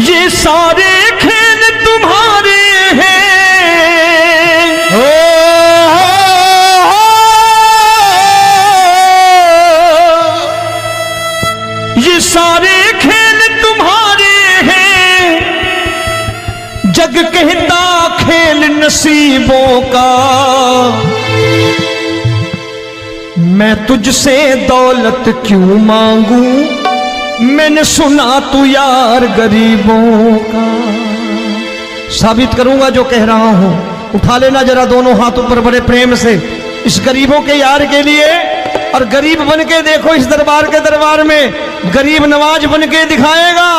ये सारे खेल तुम्हारे हैं, ये सारे खेल तुम्हारे हैं, जग कहता खेल नसीबों का। मैं तुझसे दौलत क्यों मांगू, मैंने सुना तू यार गरीबों का। साबित करूंगा जो कह रहा हूं। उठा लेना जरा दोनों हाथ ऊपर बड़े प्रेम से इस गरीबों के यार के लिए, और गरीब बन के देखो इस दरबार में गरीब नवाज बन के दिखाएगा,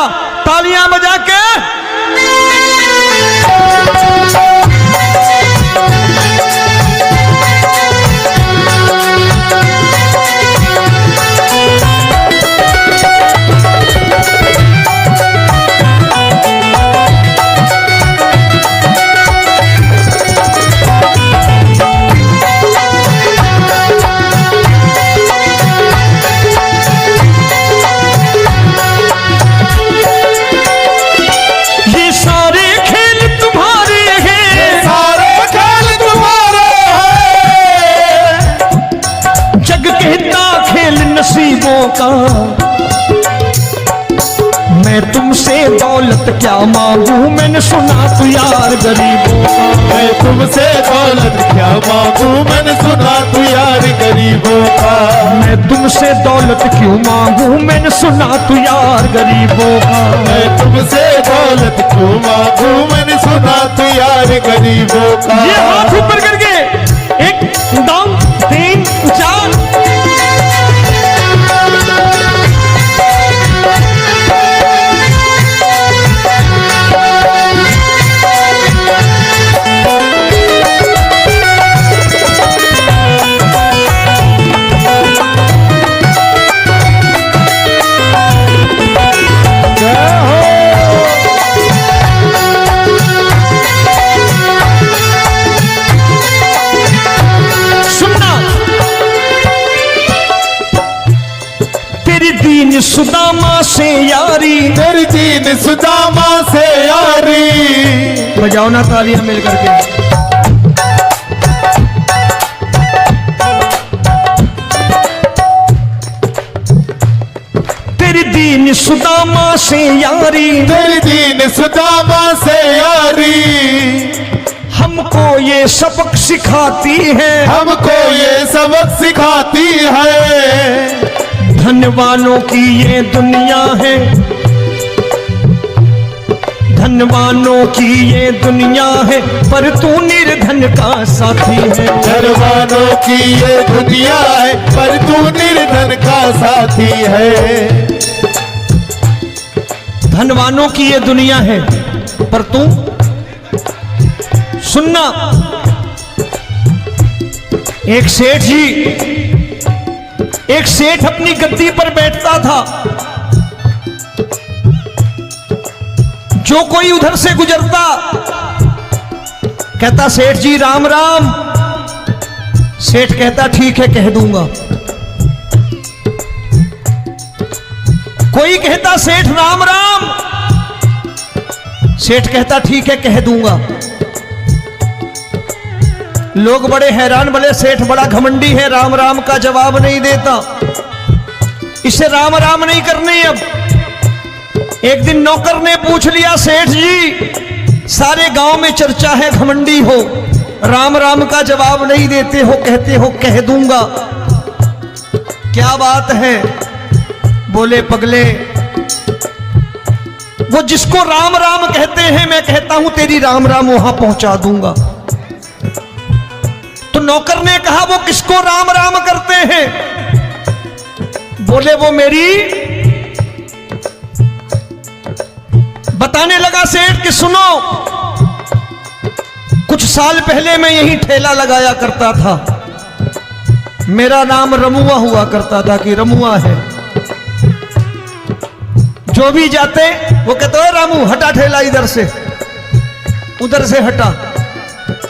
तालियां बजा के। नसीबों का मैं तुमसे दौलत क्या मांगू, मैंने सुना तू यार गरीबों का। मैं तुमसे दौलत क्या मांगू, मैंने सुना तू यार गरीबों का। मैं तुमसे दौलत क्यों मांगू, मैंने सुना तू यार गरीबों का। मैं तुमसे दौलत क्यों मांगू, मैंने सुना तू यार गरीबों का। ये हाथ ऊपर करके 1 2 3 4। सुदामा से यारी, तेरी दीन सुदामा से यारी। बजाओ ना तालियां मिल करके। तेरी दीन सुदामा से यारी, तेरी दीन सुदामा से यारी। हमको ये सबक सिखाती है, हमको ये सबक सिखाती है। धनवानों की ये दुनिया है, धनवानों की ये दुनिया है, पर तू निर्धन का साथी है। धनवानों की ये दुनिया है, पर तू निर्धन का साथी है। धनवानों की ये दुनिया है, पर तू सुनना। एक सेठ अपनी गद्दी पर बैठता था। जो कोई उधर से गुजरता कहता सेठ जी राम राम। सेठ कहता ठीक है कह दूंगा। कोई कहता सेठ राम राम। सेठ कहता ठीक है कह दूंगा। लोग बड़े हैरान, बोले सेठ बड़ा घमंडी है, राम राम का जवाब नहीं देता, इसे राम राम नहीं करने। अब एक दिन नौकर ने पूछ लिया सेठ जी सारे गांव में चर्चा है घमंडी हो, राम राम का जवाब नहीं देते हो, कहते हो कह दूंगा, क्या बात है? बोले पगले वो जिसको राम राम कहते हैं मैं कहता हूं तेरी राम राम वहां पहुंचा दूंगा। तो नौकर ने कहा वो किसको राम राम करते हैं? बोले वो मेरी। बताने लगा सेठ कि सुनो, कुछ साल पहले मैं यही ठेला लगाया करता था, मेरा नाम रमुआ हुआ करता था कि रमुआ है। जो भी जाते वो कहते हो रामू हटा ठेला इधर से, उधर से हटा।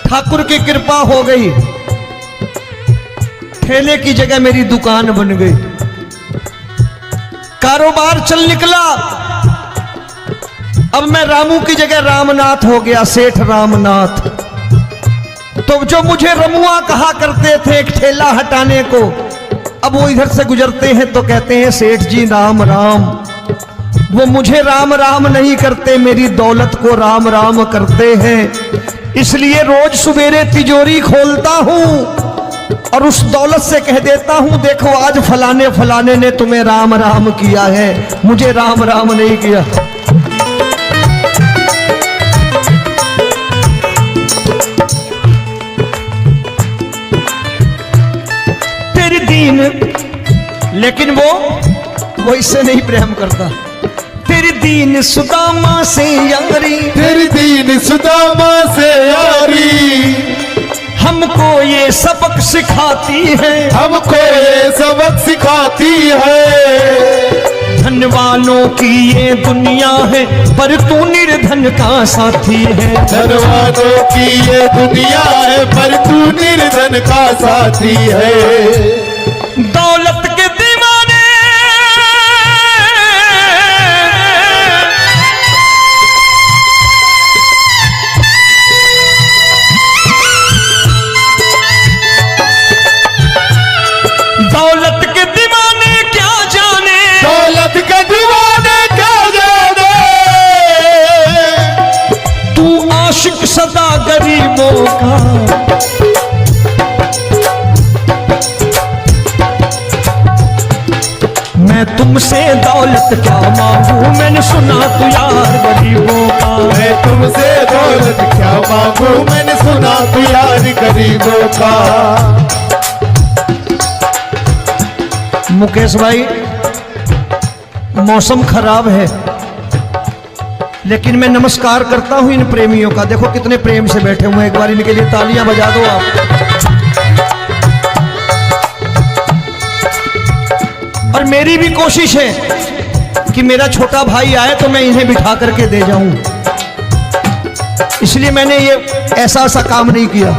ठाकुर की कृपा हो गई, ठेले की जगह मेरी दुकान बन गई, कारोबार चल निकला। अब मैं रामू की जगह रामनाथ हो गया, सेठ रामनाथ। तो जो मुझे रमुआ कहा करते थे एक ठेला हटाने को, अब वो इधर से गुजरते हैं तो कहते हैं सेठ जी राम राम। वो मुझे राम राम नहीं करते, मेरी दौलत को राम राम करते हैं। इसलिए रोज सवेरे तिजोरी खोलता हूं और उस दौलत से कह देता हूं देखो आज फलाने फलाने ने तुम्हें राम राम किया है, मुझे राम राम नहीं किया। तेरी दीन, लेकिन वो इससे नहीं प्रेम करता। तेरी दीन सुदामा से यारी, तेरी दीन सुदामा से यारी, हमको ये सबक सिखाती है, हमको ये सबक सिखाती है। धन वालों की ये दुनिया है पर तू निर्धन का साथी है। धन वालों की ये दुनिया है पर तू निर्धन का साथी है। दौलत के दीवाने दौलत के दीवाने क्या जाने, दौलत के दीवाने क्या जाने, तू आशिक सदा गरीबों का। मैं तुमसे दौलत क्या मांगू, मैंने सुना तू यार गरीबों का। मैं तुमसे दौलत क्या मांगू, मैंने सुना तू यार गरीबों का। मुकेश भाई मौसम खराब है, लेकिन मैं नमस्कार करता हूं इन प्रेमियों का। देखो कितने प्रेम से बैठे हुए हैं, एक बार इनके लिए तालियां बजा दो आप। और मेरी भी कोशिश है कि मेरा छोटा भाई आए तो मैं इन्हें बिठा करके दे जाऊं, इसलिए मैंने ये ऐसा काम नहीं किया।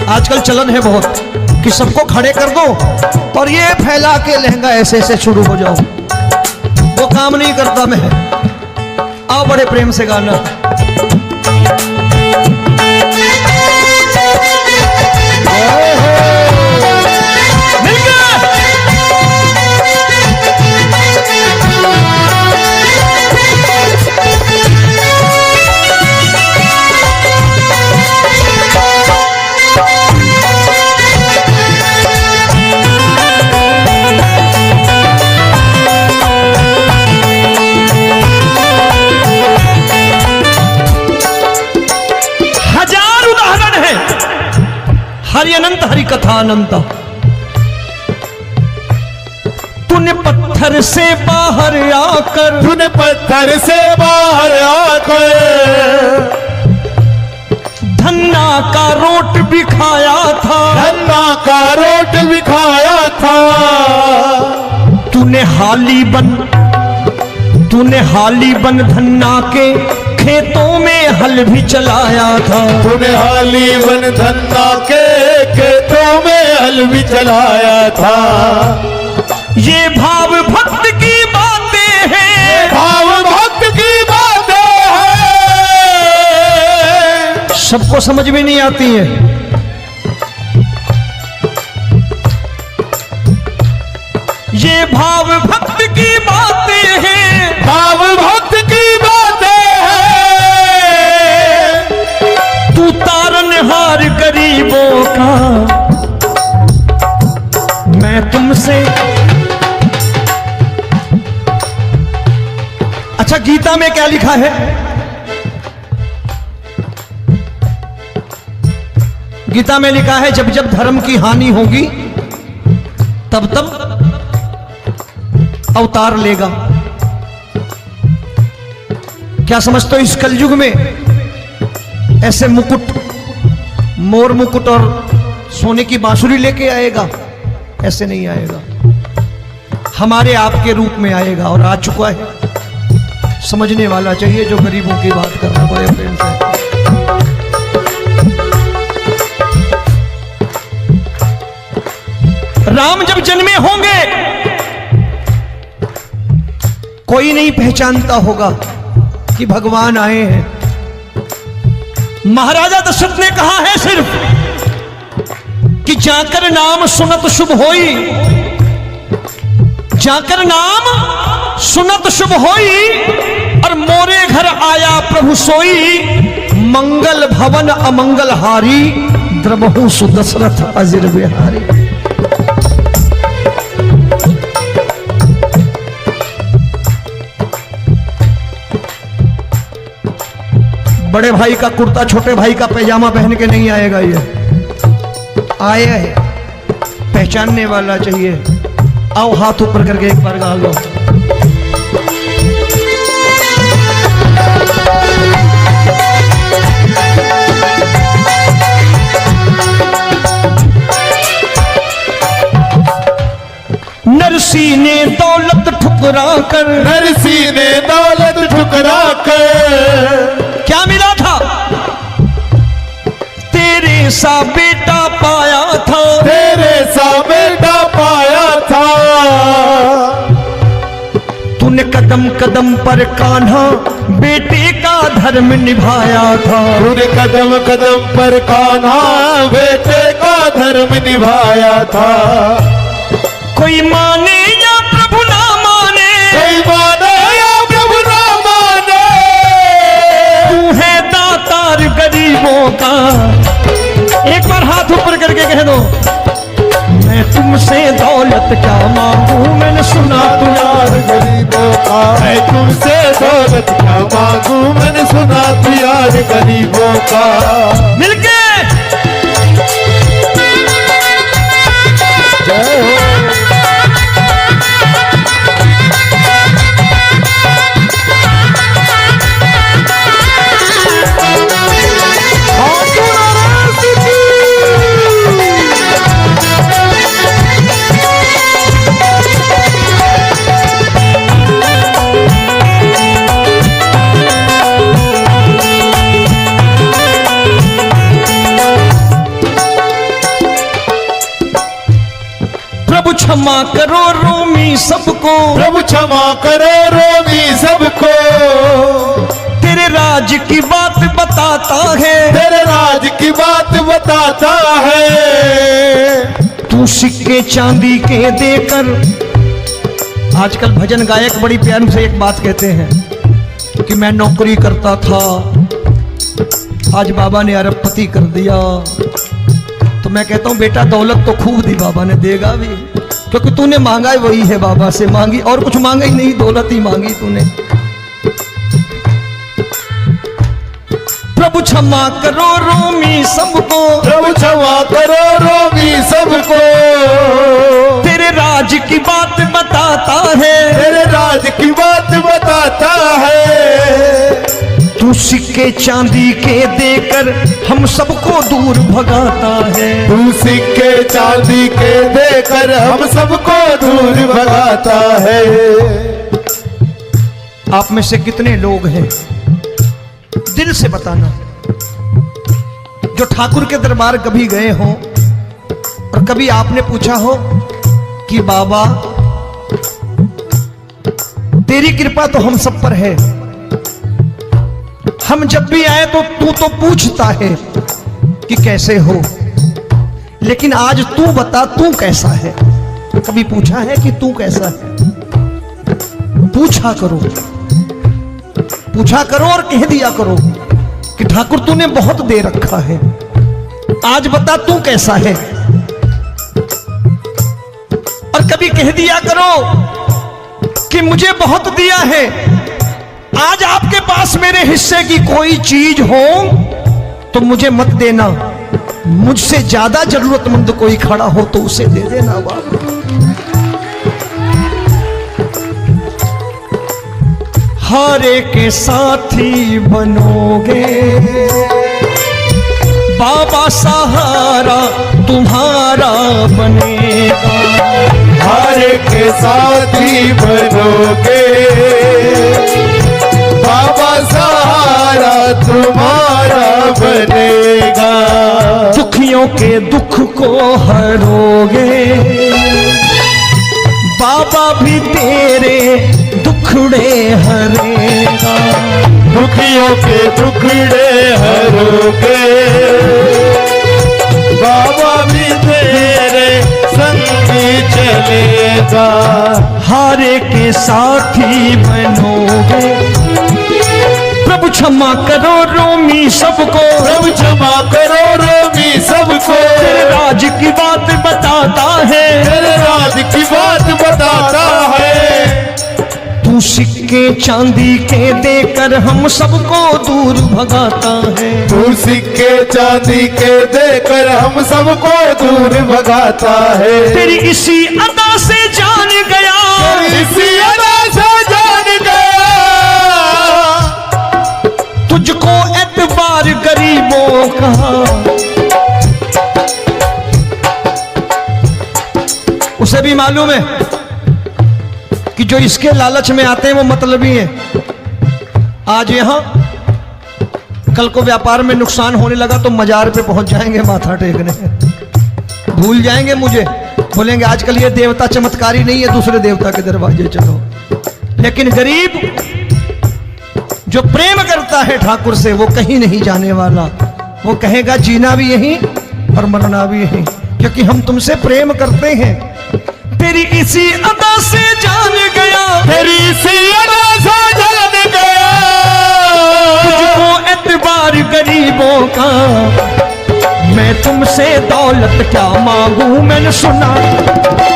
आजकल चलन है बहुत कि सबको खड़े कर दो और ये फैला के लहंगा ऐसे ऐसे शुरू हो जाओ, वो काम नहीं करता मैं। आओ बड़े प्रेम से गाना। हरि अनंत हरि कथा अनंत। तूने पत्थर से बाहर आकर, तूने पत्थर से बाहर आकर धन्ना का रोट भी खाया था, धन्ना का रोट भी खाया था। तूने हाली बन धन्ना के खेतों में हल भी चलाया था। तूने हाली बन धन्ना के खेतों में हल भी चलाया था। ये भाव भक्त की बातें हैं, भाव भक्त की बातें हैं, सबको समझ में नहीं आती है। ये भाव भक्त की बातें हैं, भाव भक्त की बातें हैं। तू तारनहार गरीबों का, मैं तुमसे। अच्छा गीता में क्या लिखा है? गीता में लिखा है जब जब धर्म की हानि होगी तब तब अवतार लेगा। क्या समझते हो इस कलयुग में ऐसे मुकुट, मोर मुकुट और सोने की बांसुरी लेके आएगा? ऐसे नहीं आएगा, हमारे आपके रूप में आएगा और आ चुका है। समझने वाला चाहिए जो गरीबों की बात कर रहा है बड़े प्रेम से। राम जब जन्मे होंगे कोई नहीं पहचानता होगा, कि भगवान आए हैं। महाराजा दशरथ ने कहा है सिर्फ कि जाकर नाम सुनत शुभ होई, जाकर नाम सुनत शुभ होई, और मोरे घर आया प्रभु सोई, मंगल भवन अमंगल हारी, द्रबहु सुदशरथ अजिर बिहारी। बड़े भाई का कुर्ता छोटे भाई का पैजामा पहन के नहीं आएगा, ये आए है पहचानने वाला चाहिए। आओ हाथ ऊपर करके एक बार गा लो। नरसी ने दौलत ठुकरा कर, नरसी ने दौलत ठुकरा कर, क्या मिला था? तेरे सा बेटा पाया था, तेरे सा बेटा पाया था। तूने कदम कदम पर कान्हा बेटे का धर्म निभाया था, तूने कदम कदम पर कान्हा बेटे का धर्म निभाया था। कोई माने या प्रभु ना माने, कोई माने या प्रभु ना माने, तू है दातार गरीबों का। एक बार हाथ ऊपर करके कह दो, मैं तुमसे दौलत क्या मांगू, मैंने सुना तू यार गरीबों का। मैं तुमसे दौलत क्या मांगू, मैंने सुना तू यार गरीबों का। मिलके जय हो। प्रभु क्षमा करो रोमी सबको, प्रभु क्षमा करो रोमी सबको। तेरे राज की बात बताता है, तेरे राज की बात बताता है। तू सिक्के चांदी के देकर। आजकल भजन गायक बड़ी प्यार से एक बात कहते हैं कि मैं नौकरी करता था, आज बाबा ने अरबपति कर दिया। तो मैं कहता हूं बेटा दौलत तो खूब दी बाबा ने, देगा भी, क्योंकि तूने मांगा ही वही है बाबा से, मांगी और कुछ मांगा ही नहीं, दौलत ही मांगी तूने। प्रभु क्षमा करो रोमी सबको, प्रभु क्षमा करो रोमी सबको। तेरे राज की बात बताता है, तेरे राज की बात बताता है। तू सिक्के चांदी के देकर हम सबको दूर भगाता है। तू सिक्के चांदी के देकर हम सबको दूर भगाता है। आप में से कितने लोग हैं, दिल से बताना, जो ठाकुर के दरबार कभी गए हो और कभी आपने पूछा हो कि बाबा तेरी कृपा तो हम सब पर है, हम जब भी आए तो तू तो पूछता है कि कैसे हो, लेकिन आज तू बता तू कैसा है। कभी पूछा है कि तू कैसा है? पूछा करो, पूछा करो और कह दिया करो कि ठाकुर तूने बहुत दे रखा है, आज बता तू कैसा है। और कभी कह दिया करो कि मुझे बहुत दिया है, आज आपके पास मेरे हिस्से की कोई चीज हो तो मुझे मत देना, मुझसे ज्यादा जरूरतमंद कोई खड़ा हो तो उसे दे देना बाबा। हारे के साथी बनोगे बाबा, सहारा तुम्हारा बनेगा। हारे के साथी बनोगे बाबा, सहारा तुम्हारा बनेगा। दुखियों के दुख को हरोगे बाबा, भी तेरे दुखड़े हरेगा। दुखियों के दुखड़े हरोगे, बाबा भी तेरे संगी चलेगा। हारे के साथी बनोगे, प्रभु क्षमा करो रोमी सबको, प्रभु क्षमा करो रोमी सबको। तेरे राज की बात बताता है, तेरे राज की बात बताता है। तू सिक्के चांदी के देकर हम सबको दूर भगाता है। तू सिक्के चांदी के देकर हम सबको दूर भगाता है। तेरी इसी अदा से जान गया, इसी अदा से जान गया, तुझको एतबार गरीबों का। उसे भी मालूम है कि जो इसके लालच में आते हैं वो मतलबी हैं। आज यहां कल को व्यापार में नुकसान होने लगा तो मजार पे पहुंच जाएंगे माथा टेकने, भूल जाएंगे मुझे, बोलेंगे आजकल ये देवता चमत्कारी नहीं है, दूसरे देवता के दरवाजे चलो। लेकिन गरीब जो प्रेम करता है ठाकुर से वो कहीं नहीं जाने वाला, वो कहेगा जीना भी यहीं और मरना भी यहीं, क्योंकि हम तुमसे प्रेम करते हैं। तेरी इसी अदा से जान गया, तेरी इसी अदा से जान गया, तुझको एतबार गरीबों का। मैं तुमसे दौलत क्या मांगू, मैंने सुना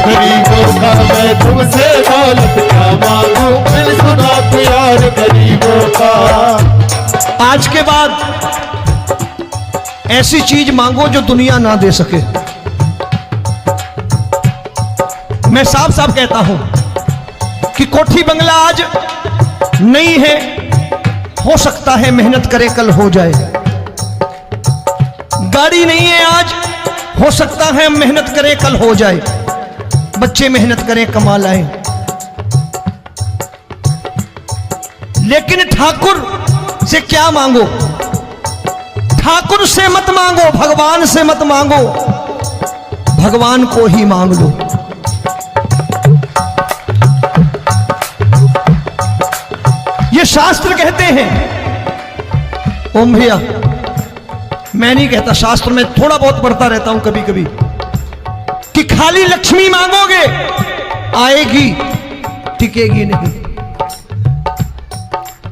गरीबों का। मैं तुमसे दौलत क्या मांगू, मैंने सुना प्यार गरीबों का। आज के बाद ऐसी चीज मांगो जो दुनिया ना दे सके। मैं साफ साफ कहता हूं कि कोठी बंगला आज नहीं है, हो सकता है मेहनत करे कल हो जाए। गाड़ी नहीं है आज, हो सकता है मेहनत करें कल हो जाए। बच्चे मेहनत करें कमा लाएं, लेकिन ठाकुर से क्या मांगो? ठाकुर से मत मांगो, भगवान से मत मांगो, भगवान को ही मांग लो। ये शास्त्र कहते हैं, ओम भैया मैं नहीं कहता, शास्त्र में थोड़ा बहुत पढ़ता रहता हूं कभी कभी, कि खाली लक्ष्मी मांगोगे आएगी, टिकेगी नहीं।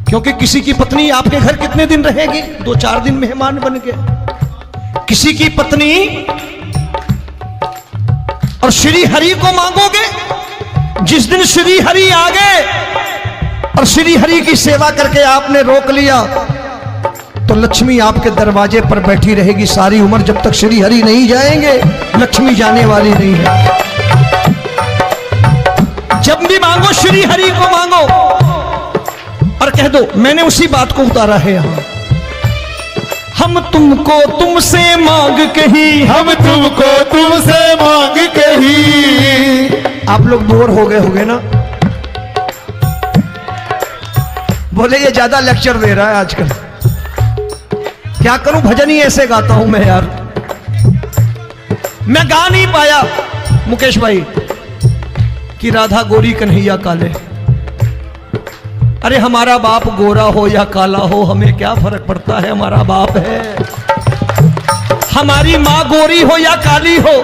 क्योंकि किसी की पत्नी आपके घर कितने दिन रहेगी? 2-4 दिन मेहमान बन के। किसी की पत्नी और श्री हरि को मांगोगे, जिस दिन श्री हरि आ गए और श्री हरि की सेवा करके आपने रोक लिया तो लक्ष्मी आपके दरवाजे पर बैठी रहेगी सारी उम्र। जब तक श्री हरि नहीं जाएंगे लक्ष्मी जाने वाली नहीं है। जब भी मांगो श्री हरि को मांगो और कह दो मैंने उसी बात को उतारा है यहां। हम तुमको तुमसे मांग कही, हम तुमको तुमसे मांग कही। आप लोग बोर हो गए होंगे ना, बोले ये ज्यादा लेक्चर दे रहा है आजकल। क्या करूं, भजन ही ऐसे गाता हूं मैं यार। मैं गा नहीं पाया मुकेश भाई कि राधा गोरी कन्हैया काले। अरे हमारा बाप गोरा हो या काला हो हमें क्या फर्क पड़ता है, हमारा बाप है। हमारी माँ गोरी हो या काली हो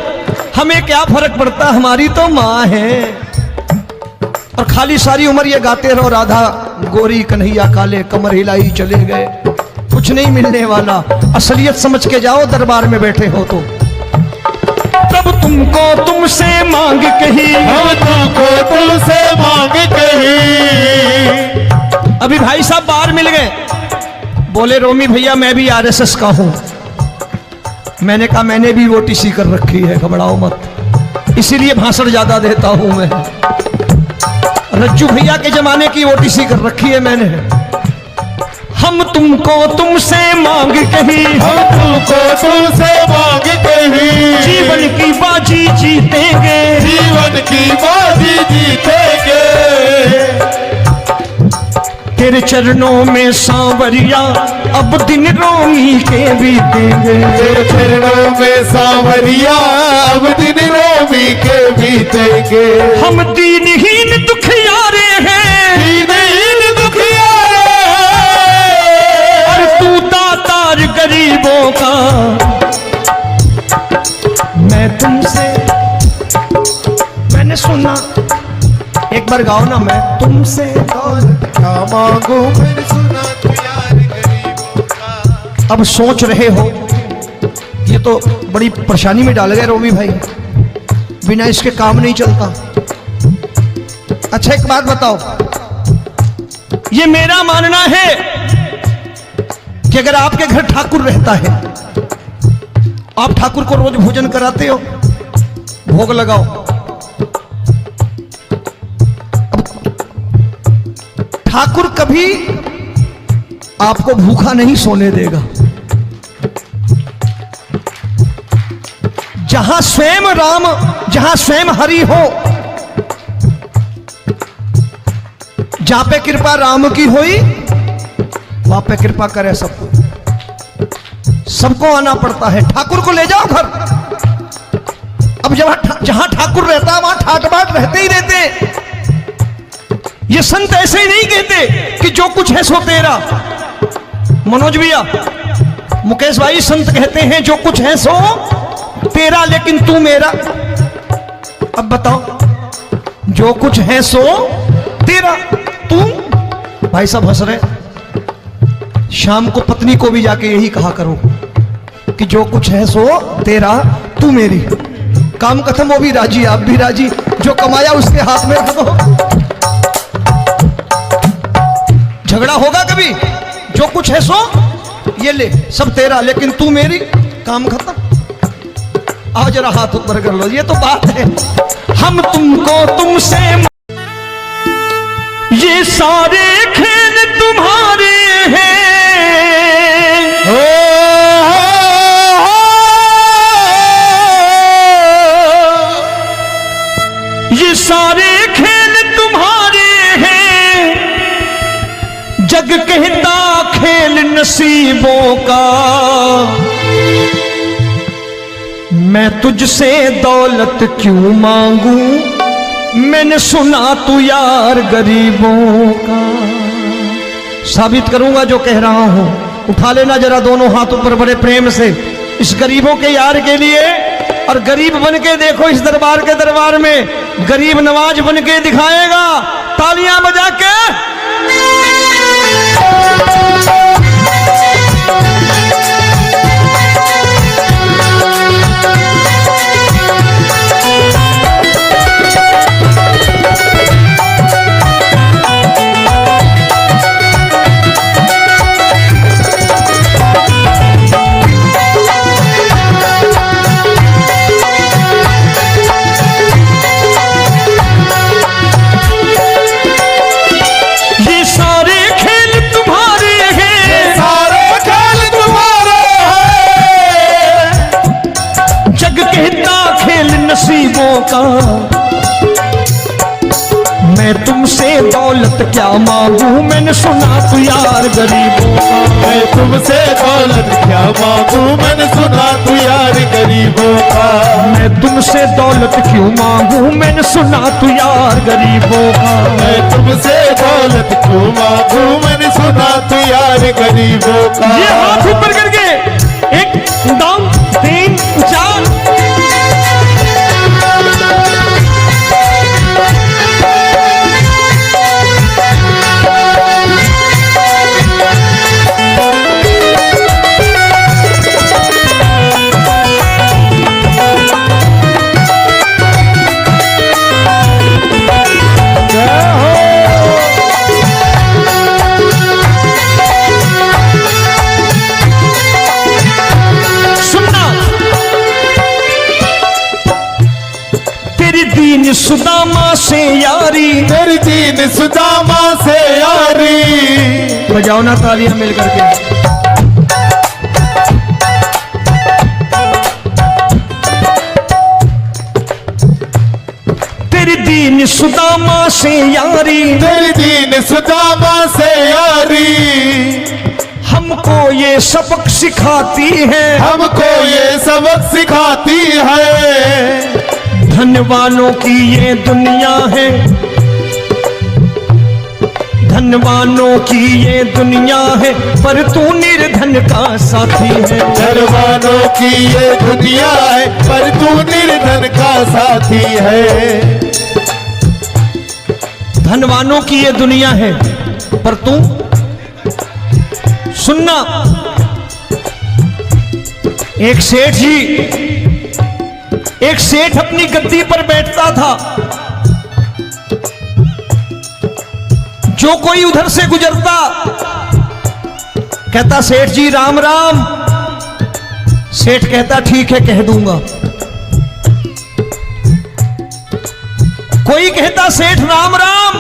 हमें क्या फर्क पड़ता, हमारी तो माँ है। और खाली सारी उम्र ये गाते रहो राधा गोरी कन्हैया काले, कमर हिलाई चले गए, कुछ नहीं मिलने वाला। असलियत समझ के जाओ दरबार में बैठे हो तो। तब तुमको तुमसे मांग कही, हम तुमको तुमसे मांग कही। अभी भाई साहब बाहर मिल गए, बोले रोमी भैया मैं भी आरएसएस का हूं। मैंने कहा मैंने भी ओटीसी कर रखी है, घबराओ मत, इसीलिए भाषण ज्यादा देता हूं मैं। रज्जू भैया के जमाने की ओटीसी कर रखी है मैंने। हम तुमको तुमसे मांग कही, हम तुमको तुमसे मांग कही। जीवन की बाजी जीतेंगे, जीवन की बाजी जीतेंगे। तेरे चरणों में सांवरिया अब दिन रोमी के बीतेंगे। तेरे चरणों में सांवरिया अब दिन रोमी के बीतेंगे। हम दीनहीन दुखियारे हैं, दीनहीन दुखियारे हैं, एक बार गाओ ना, मैं तुमसे दौलत क्या मांगू मैंने सुना तू यार गरीबों का। अब सोच रहे हो ये तो बड़ी परेशानी में डाल गए रोमी भाई, बिना इसके काम नहीं चलता। अच्छा एक बात बताओ, ये मेरा मानना है कि अगर आपके घर ठाकुर रहता है, आप ठाकुर को रोज भोजन कराते हो, भोग लगाओ, अब ठाकुर कभी आपको भूखा नहीं सोने देगा। जहां स्वयं राम, जहां स्वयं हरि हो, जहां पे कृपा राम की हुई वहां पे कृपा करे सबको, सबको आना पड़ता है। ठाकुर को ले जाओ घर। अब जहां ठाकुर रहता है वहां ठाट बाट रहते ही रहते। ये संत ऐसे ही नहीं कहते कि जो कुछ है सो तेरा। मनोज भैया, मुकेश भाई, संत कहते हैं जो कुछ है सो तेरा लेकिन तू मेरा। अब बताओ, जो कुछ है सो तेरा, तू। भाई साहब हंस रहे। शाम को पत्नी को भी जाके यही कहा करो कि जो कुछ है सो तेरा, तू मेरी। काम खत्म, वो भी राजी, आप भी राजी। जो कमाया उसके हाथ में रख दो। झगड़ा होगा कभी? जो कुछ है सो ये ले, सब तेरा लेकिन तू मेरी। काम खत्म। आओ जरा हाथ ऊपर कर लो, ये तो बात है। हम तुमको तुमसे, ये सारे खेल तुम्हारे हैं। ये सारे खेल तुम्हारे हैं, जग कहता खेल नसीबों का। मैं तुझसे दौलत क्यों मांगू, मैंने सुना तू यार गरीबों का। साबित करूंगा जो कह रहा हूं। उठा लेना जरा दोनों हाथ ऊपर बड़े प्रेम से इस गरीबों के यार के लिए। और गरीब बन के देखो इस दरबार के दरबार में, गरीब नवाज बन के दिखाएगा, तालियां बजा के। नसीबों का। मैं तुमसे दौलत क्या मांगू, मैंने सुना तू यार गरीबों का। मैं तुमसे दौलत क्या मांगू, मैंने सुना तू यार गरीबों का। मैं तुमसे दौलत क्यों मांगू, मैंने सुना तू यार गरीबों का। मैं तुमसे दौलत क्यों मांगू, मैंने सुना तू यार गरीबों का। ये हाथ ऊपर करके 1 2 3 4। सुदामा से यारी, तेरी दीन सुदामा से यारी। बजाओ ना तालियां मिल करके। तेरी दीन सुदामा से यारी, तेरी दीन सुदामा से यारी। हमको ये सबक सिखाती है, हमको ये सबक सिखाती है। धनवानों की ये दुनिया है, धनवानों की ये दुनिया है, पर तू निर्धन का साथी है। धनवानों की ये दुनिया है, पर तू निर्धन का साथी है। धनवानों की ये दुनिया है, पर तू सुनना। एक सेठ अपनी गद्दी पर बैठता था। जो कोई उधर से गुजरता कहता सेठ जी राम राम। सेठ कहता ठीक है कह दूंगा। कोई कहता सेठ राम राम।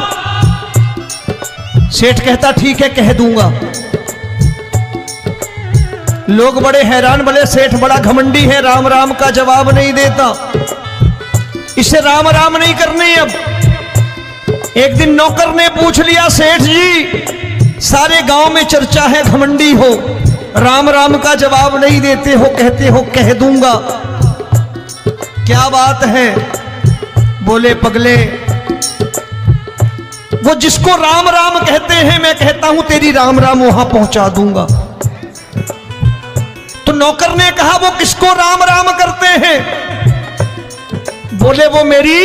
सेठ कहता ठीक है कह दूंगा। लोग बड़े हैरान, बोले सेठ बड़ा घमंडी है, राम राम का जवाब नहीं देता, इसे राम राम नहीं करने। अब एक दिन नौकर ने पूछ लिया सेठ जी सारे गांव में चर्चा है घमंडी हो, राम राम का जवाब नहीं देते हो, कहते हो कह दूंगा, क्या बात है? बोले पगले वो जिसको राम राम कहते हैं मैं कहता हूं तेरी राम राम वहां पहुंचा दूंगा। तो नौकर ने कहा वो किसको राम राम करते हैं? बोले वो मेरी।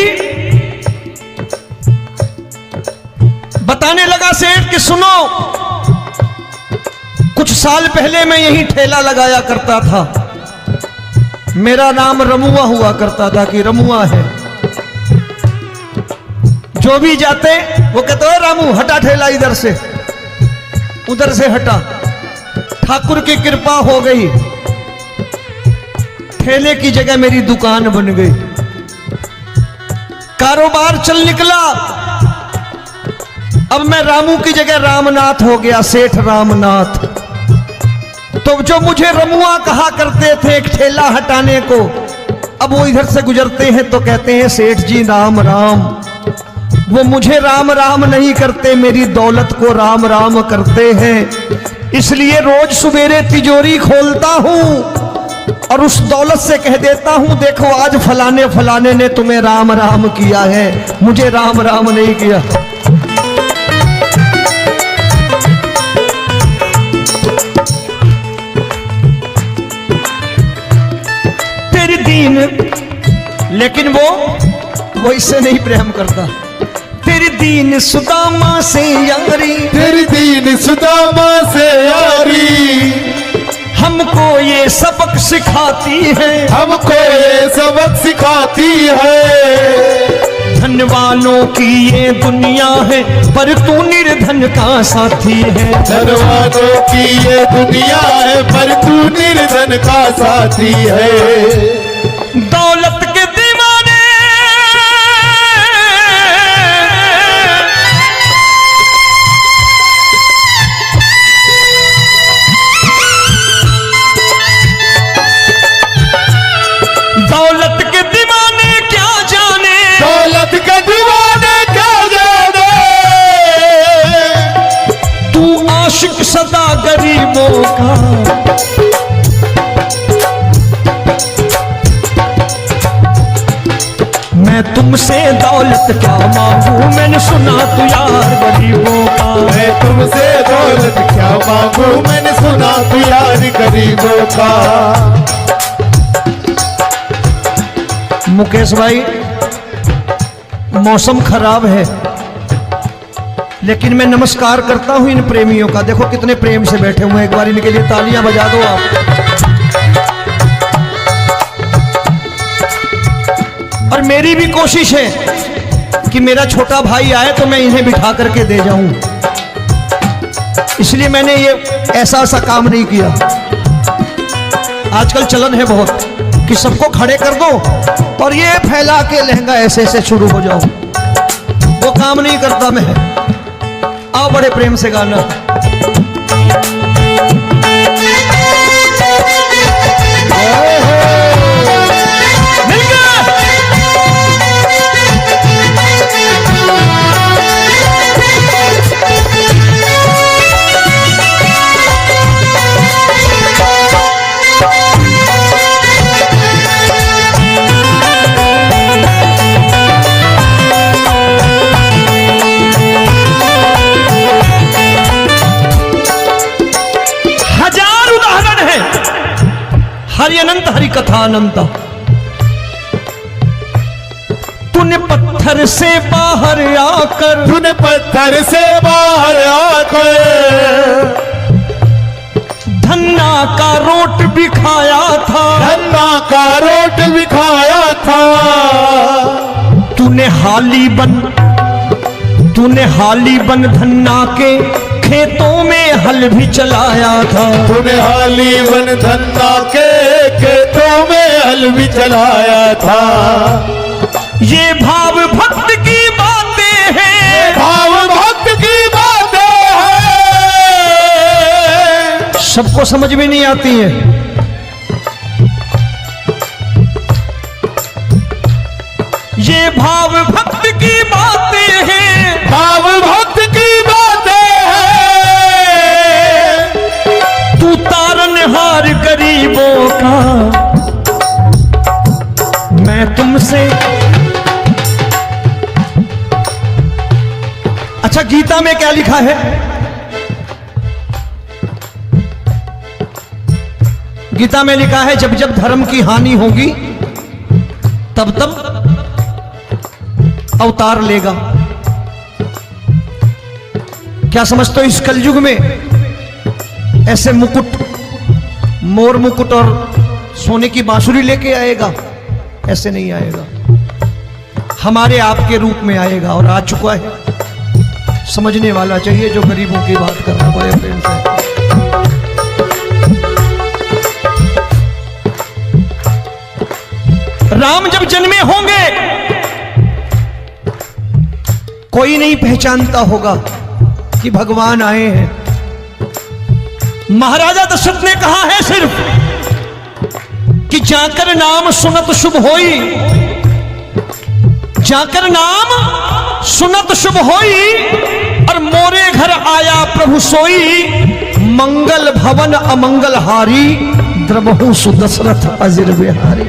बताने लगा सेठ कि सुनो, कुछ साल पहले मैं यही ठेला लगाया करता था, मेरा नाम रमुआ हुआ करता था कि रमुआ है। जो भी जाते वो कहते हो रामू हटा ठेला इधर से, उधर से हटा। ठाकुर की कृपा हो गई, ठेले की जगह मेरी दुकान बन गई, कारोबार चल निकला। अब मैं रामू की जगह रामनाथ हो गया, सेठ रामनाथ। तो जो मुझे रमुआ कहा करते थे एक ठेला हटाने को, अब वो इधर से गुजरते हैं तो कहते हैं सेठ जी राम राम। वो मुझे राम राम नहीं करते, मेरी दौलत को राम राम करते हैं। इसलिए रोज सवेरे तिजोरी खोलता हूं और उस दौलत से कह देता हूं देखो आज फलाने फलाने ने तुम्हें राम राम किया है, मुझे राम राम नहीं किया। तेरी दीन, लेकिन वो इससे नहीं प्रेम करता। तेरी दीन सुदामा से यारी, तेरी दीन सुदामा से यारी, हमको ये सबक सिखाती है, हमको ये सबक सिखाती है। धन वालों की ये दुनिया है पर तू निर्धन का साथी है। धन वालों की ये दुनिया है पर तू निर्धन का साथी है। दौलत के दीवाने दौलत के दीवाने क्या जाने, दौलत के दीवाने क्या जाने, तू आशिक सदा गरीबों का। मैं तुमसे दौलत क्या मांगू, मैंने सुना तू यार गरीबों का। मैं तुमसे दौलत क्या मांगू, मैंने सुना तू यार गरीबों का। मुकेश भाई मौसम खराब है, लेकिन मैं नमस्कार करता हूं इन प्रेमियों का। देखो कितने प्रेम से बैठे हुए हैं, एक बार इनके लिए तालियां बजा दो आप। और मेरी भी कोशिश है कि मेरा छोटा भाई आए तो मैं इन्हें बिठा करके दे जाऊं, इसलिए मैंने ये ऐसा काम नहीं किया। आजकल चलन है बहुत कि सबको खड़े कर दो और ये फैला के लहंगा ऐसे ऐसे शुरू हो जाओ, वो काम नहीं करता मैं। आओ बड़े प्रेम से गाना। हरि अनंत हरि कथा अनंत। तूने पत्थर पत्थर से बाहर आकर, तूने पत्थर से बाहर आकर धन्ना का रोट भी खाया था, धन्ना का रोट भी खाया था। तूने हाली बन धन्ना के खेतों में हल भी चलाया था। तूने हाली बन धन्ना के खेतों में हल भी चलाया था। ये भाव भक्त की बातें हैं, भाव भक्त की बातें हैं। सबको समझ में नहीं आती है। ये भाव भक्त की बातें हैं, भाव भक्त की बातें हैं। तू तारनहार गरीबों का, मैं तुमसे। अच्छा, गीता में क्या लिखा है? गीता में लिखा है जब जब धर्म की हानि होगी तब तब अवतार लेगा। क्या समझते हो इस कलयुग में ऐसे मुकुट, मोर मुकुट और सोने की बांसुरी लेके आएगा? ऐसे नहीं आएगा, हमारे आपके रूप में आएगा और आ चुका है। समझने वाला चाहिए जो गरीबों की बात कर रहा है बड़े प्रेम से। राम जब जन्मे होंगे कोई नहीं पहचानता होगा कि भगवान आए हैं। महाराजा दशरथ ने कहा है सिर्फ कि जाकर नाम सुनत शुभ होई, जाकर नाम सुनत शुभ होई, और मोरे घर आया प्रभु सोई, मंगल भवन अमंगल हारी, द्रबहु सुदशरथ अजिर बिहारी।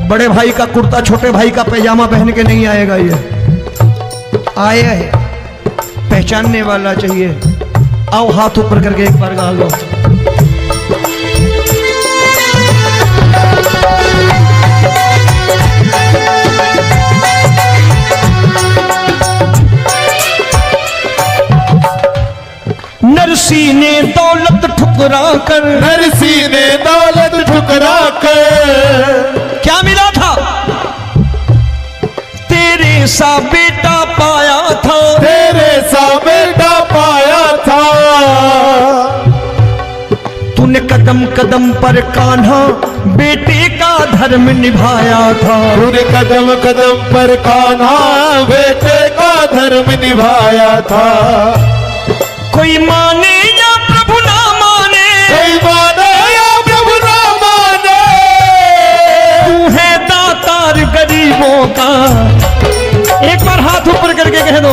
बड़े भाई का कुर्ता छोटे भाई का पैजामा पहन के नहीं आएगा, ये आया है, पहचानने वाला चाहिए। आओ हाथ ऊपर करके एक बार गा लो। नरसी ने दौलत ठुकरा कर, नरसी ने दौलत ठुकरा कर क्या मिला था? तेरे सा बेटा पाया था, तेरे सा बेटा पाया था। तूने कदम कदम पर कान्हा बेटे का धर्म निभाया था। तूने कदम कदम पर कान्हा बेटे का धर्म निभाया था। कोई माने या प्रभु ना माने, कोई माने या प्रभु ना माने, तू है दातार गरीबों का। एक बार हाथ ऊपर करके कह दो,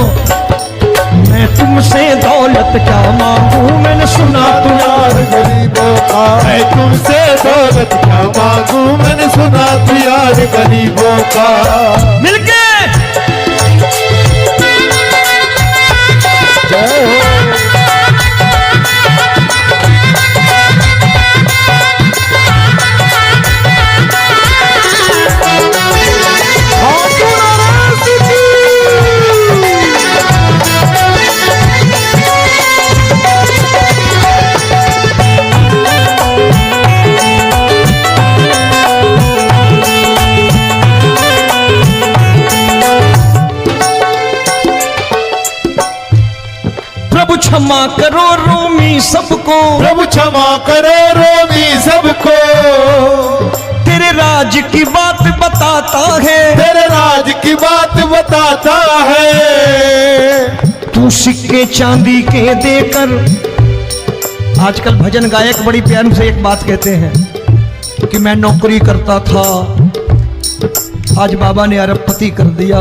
मैं तुमसे दौलत क्या मांगू, मैंने सुना तू यार गरीबों का। मैं तुमसे दौलत क्या मांगू, मैंने सुना तू यार गरीबों का। मिलके जय हो। प्रभु क्षमा करो रोमी सबको, प्रभु क्षमा करो रोमी सबको। तेरे राज की बात बताता है, तेरे राज की बात बताता है। तू सिक्के चांदी के देकर। आजकल भजन गायक बड़ी प्यार से एक बात कहते हैं कि मैं नौकरी करता था, आज बाबा ने अरबपति कर दिया।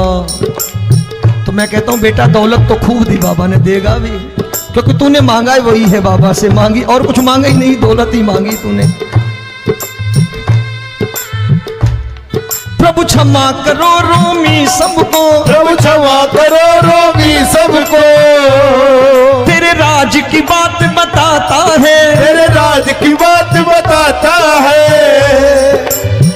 तो मैं कहता हूं बेटा दौलत तो खूब दी बाबा ने, देगा भी, क्योंकि तूने मांगा है वही है बाबा से, मांगी और कुछ मांगा ही नहीं, दौलत ही मांगी तूने। प्रभु क्षमा करो रोमी सबको, प्रभु क्षमा करो रोमी सबको। तेरे राज की बात बताता है, तेरे राज की बात बताता है।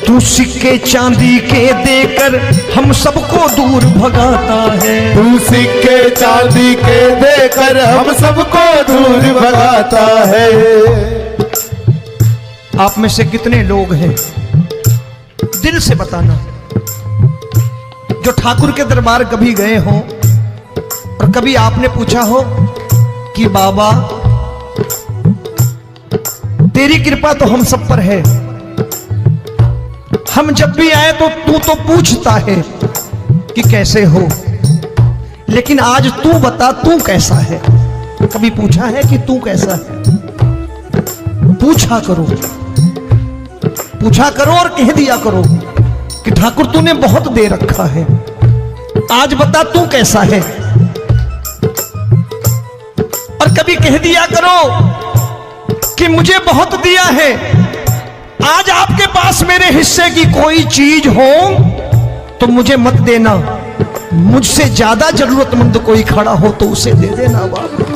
तू सिक्के चांदी के देकर हम सबको दूर भगाता है। तू सिक्के चांदी के देकर हम सबको दूर भगाता है। आप में से कितने लोग हैं, दिल से बताना, जो ठाकुर के दरबार कभी गए हो और कभी आपने पूछा हो कि बाबा तेरी कृपा तो हम सब पर है, हम जब भी आए तो तू तो पूछता है कि कैसे हो, लेकिन आज तू बता तू कैसा है। कभी पूछा है कि तू कैसा है? पूछा करो, पूछा करो और कह दिया करो कि ठाकुर तूने बहुत दे रखा है, आज बता तू कैसा है। और कभी कह दिया करो कि मुझे बहुत दिया है, आज आपके पास मेरे हिस्से की कोई चीज हो तो मुझे मत देना, मुझसे ज्यादा जरूरतमंद कोई खड़ा हो तो उसे दे देना बाबा।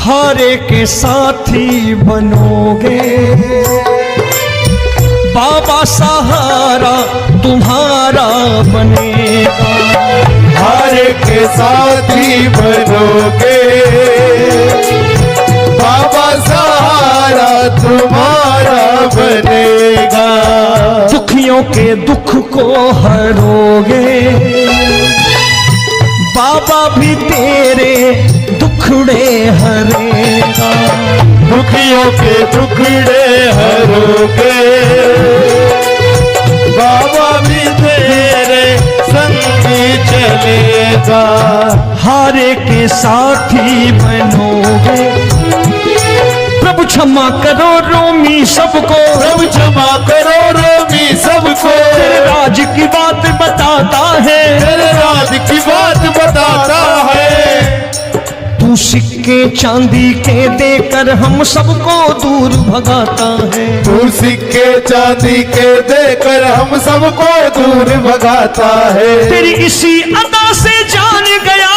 हारे के साथी बनोगे बाबा, सहारा तुम्हारा बनेगा। हारे के साथी बनोगे बाबा, सहारा तुम्हारा बनेगा। दुखियों के दुख को हरोगे बाबा, भी तेरे दुखड़े हरेगा। दुखियों के दुखड़े हरोगे बाबा, भी तेरे संगी चलेगा। हारे के साथी बनोगे, प्रभु क्षमा करो रोमी सबको, प्रभु क्षमा करो रोमी सबको। तेरे राज की बात बताता है, तेरे राज की बात बताता है। तू सिक्के चांदी के देकर हम सबको दूर भगाता है। तू सिक्के चांदी के देकर हम सबको दूर भगाता है। तेरी इसी अदा से जान गया,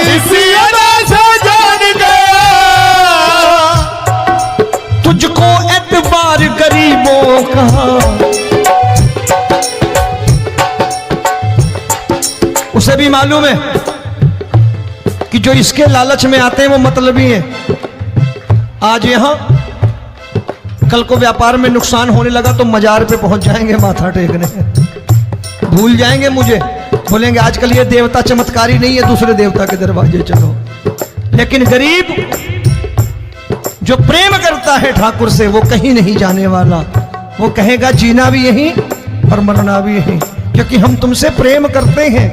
इसी अदा से जान गया, तुझको एतबार गरीबों का। उसे भी मालूम है कि जो इसके लालच में आते हैं वो मतलबी हैं। आज यहां कल को व्यापार में नुकसान होने लगा तो मजार पे पहुंच जाएंगे माथा टेकने, भूल जाएंगे मुझे, बोलेंगे आजकल ये देवता चमत्कारी नहीं है, दूसरे देवता के दरवाजे चलो। लेकिन गरीब जो प्रेम करता है ठाकुर से वो कहीं नहीं जाने वाला, वो कहेगा जीना भी यहीं और मरना भी यहीं, क्योंकि हम तुमसे प्रेम करते हैं।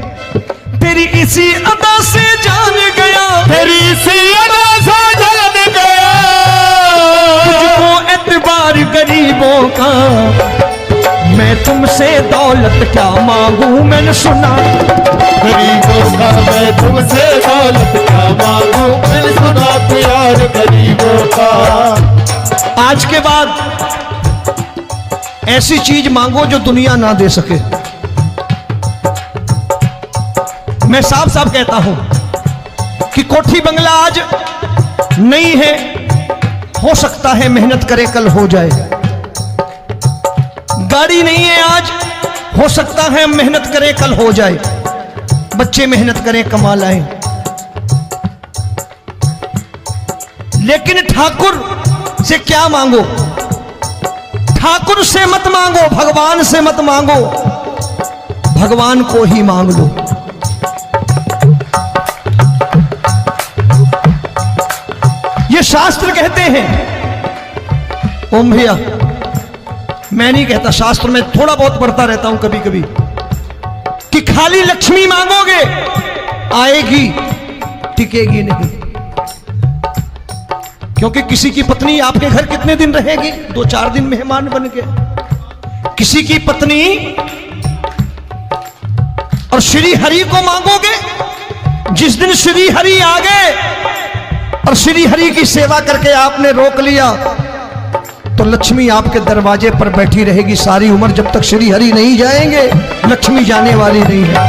तेरी इसी अदा से जान गया, तेरी इसी अदा से जान गया, तुझको एतबार गरीबों का। मैं तुमसे दौलत क्या मांगू, मैंने सुना गरीबों का मैं तुमसे दौलत क्या मांगू, मैंने सुना प्यार गरीबों का। आज के बाद ऐसी चीज मांगो जो दुनिया ना दे सके। मैं साफ साफ कहता हूं कि कोठी बंगला आज नहीं है, हो सकता है मेहनत करे कल हो जाए। गाड़ी नहीं है आज, हो सकता है मेहनत करें कल हो जाए। बच्चे मेहनत करें कमा लाएं, लेकिन ठाकुर से क्या मांगो? ठाकुर से मत मांगो, भगवान से मत मांगो, भगवान को ही मांग लो। ये शास्त्र कहते हैं, ओम भैया मैं नहीं कहता, शास्त्र में थोड़ा बहुत पढ़ता रहता हूं कभी कभी, कि खाली लक्ष्मी मांगोगे आएगी, टिकेगी नहीं। क्योंकि किसी की पत्नी आपके घर कितने दिन रहेगी? 2-4 दिन मेहमान बन के। किसी की पत्नी और श्री हरि को मांगोगे, जिस दिन श्री हरि आ गए और श्री हरि की सेवा करके आपने रोक लिया तो लक्ष्मी आपके दरवाजे पर बैठी रहेगी सारी उम्र। जब तक श्री हरि नहीं जाएंगे लक्ष्मी जाने वाली नहीं है।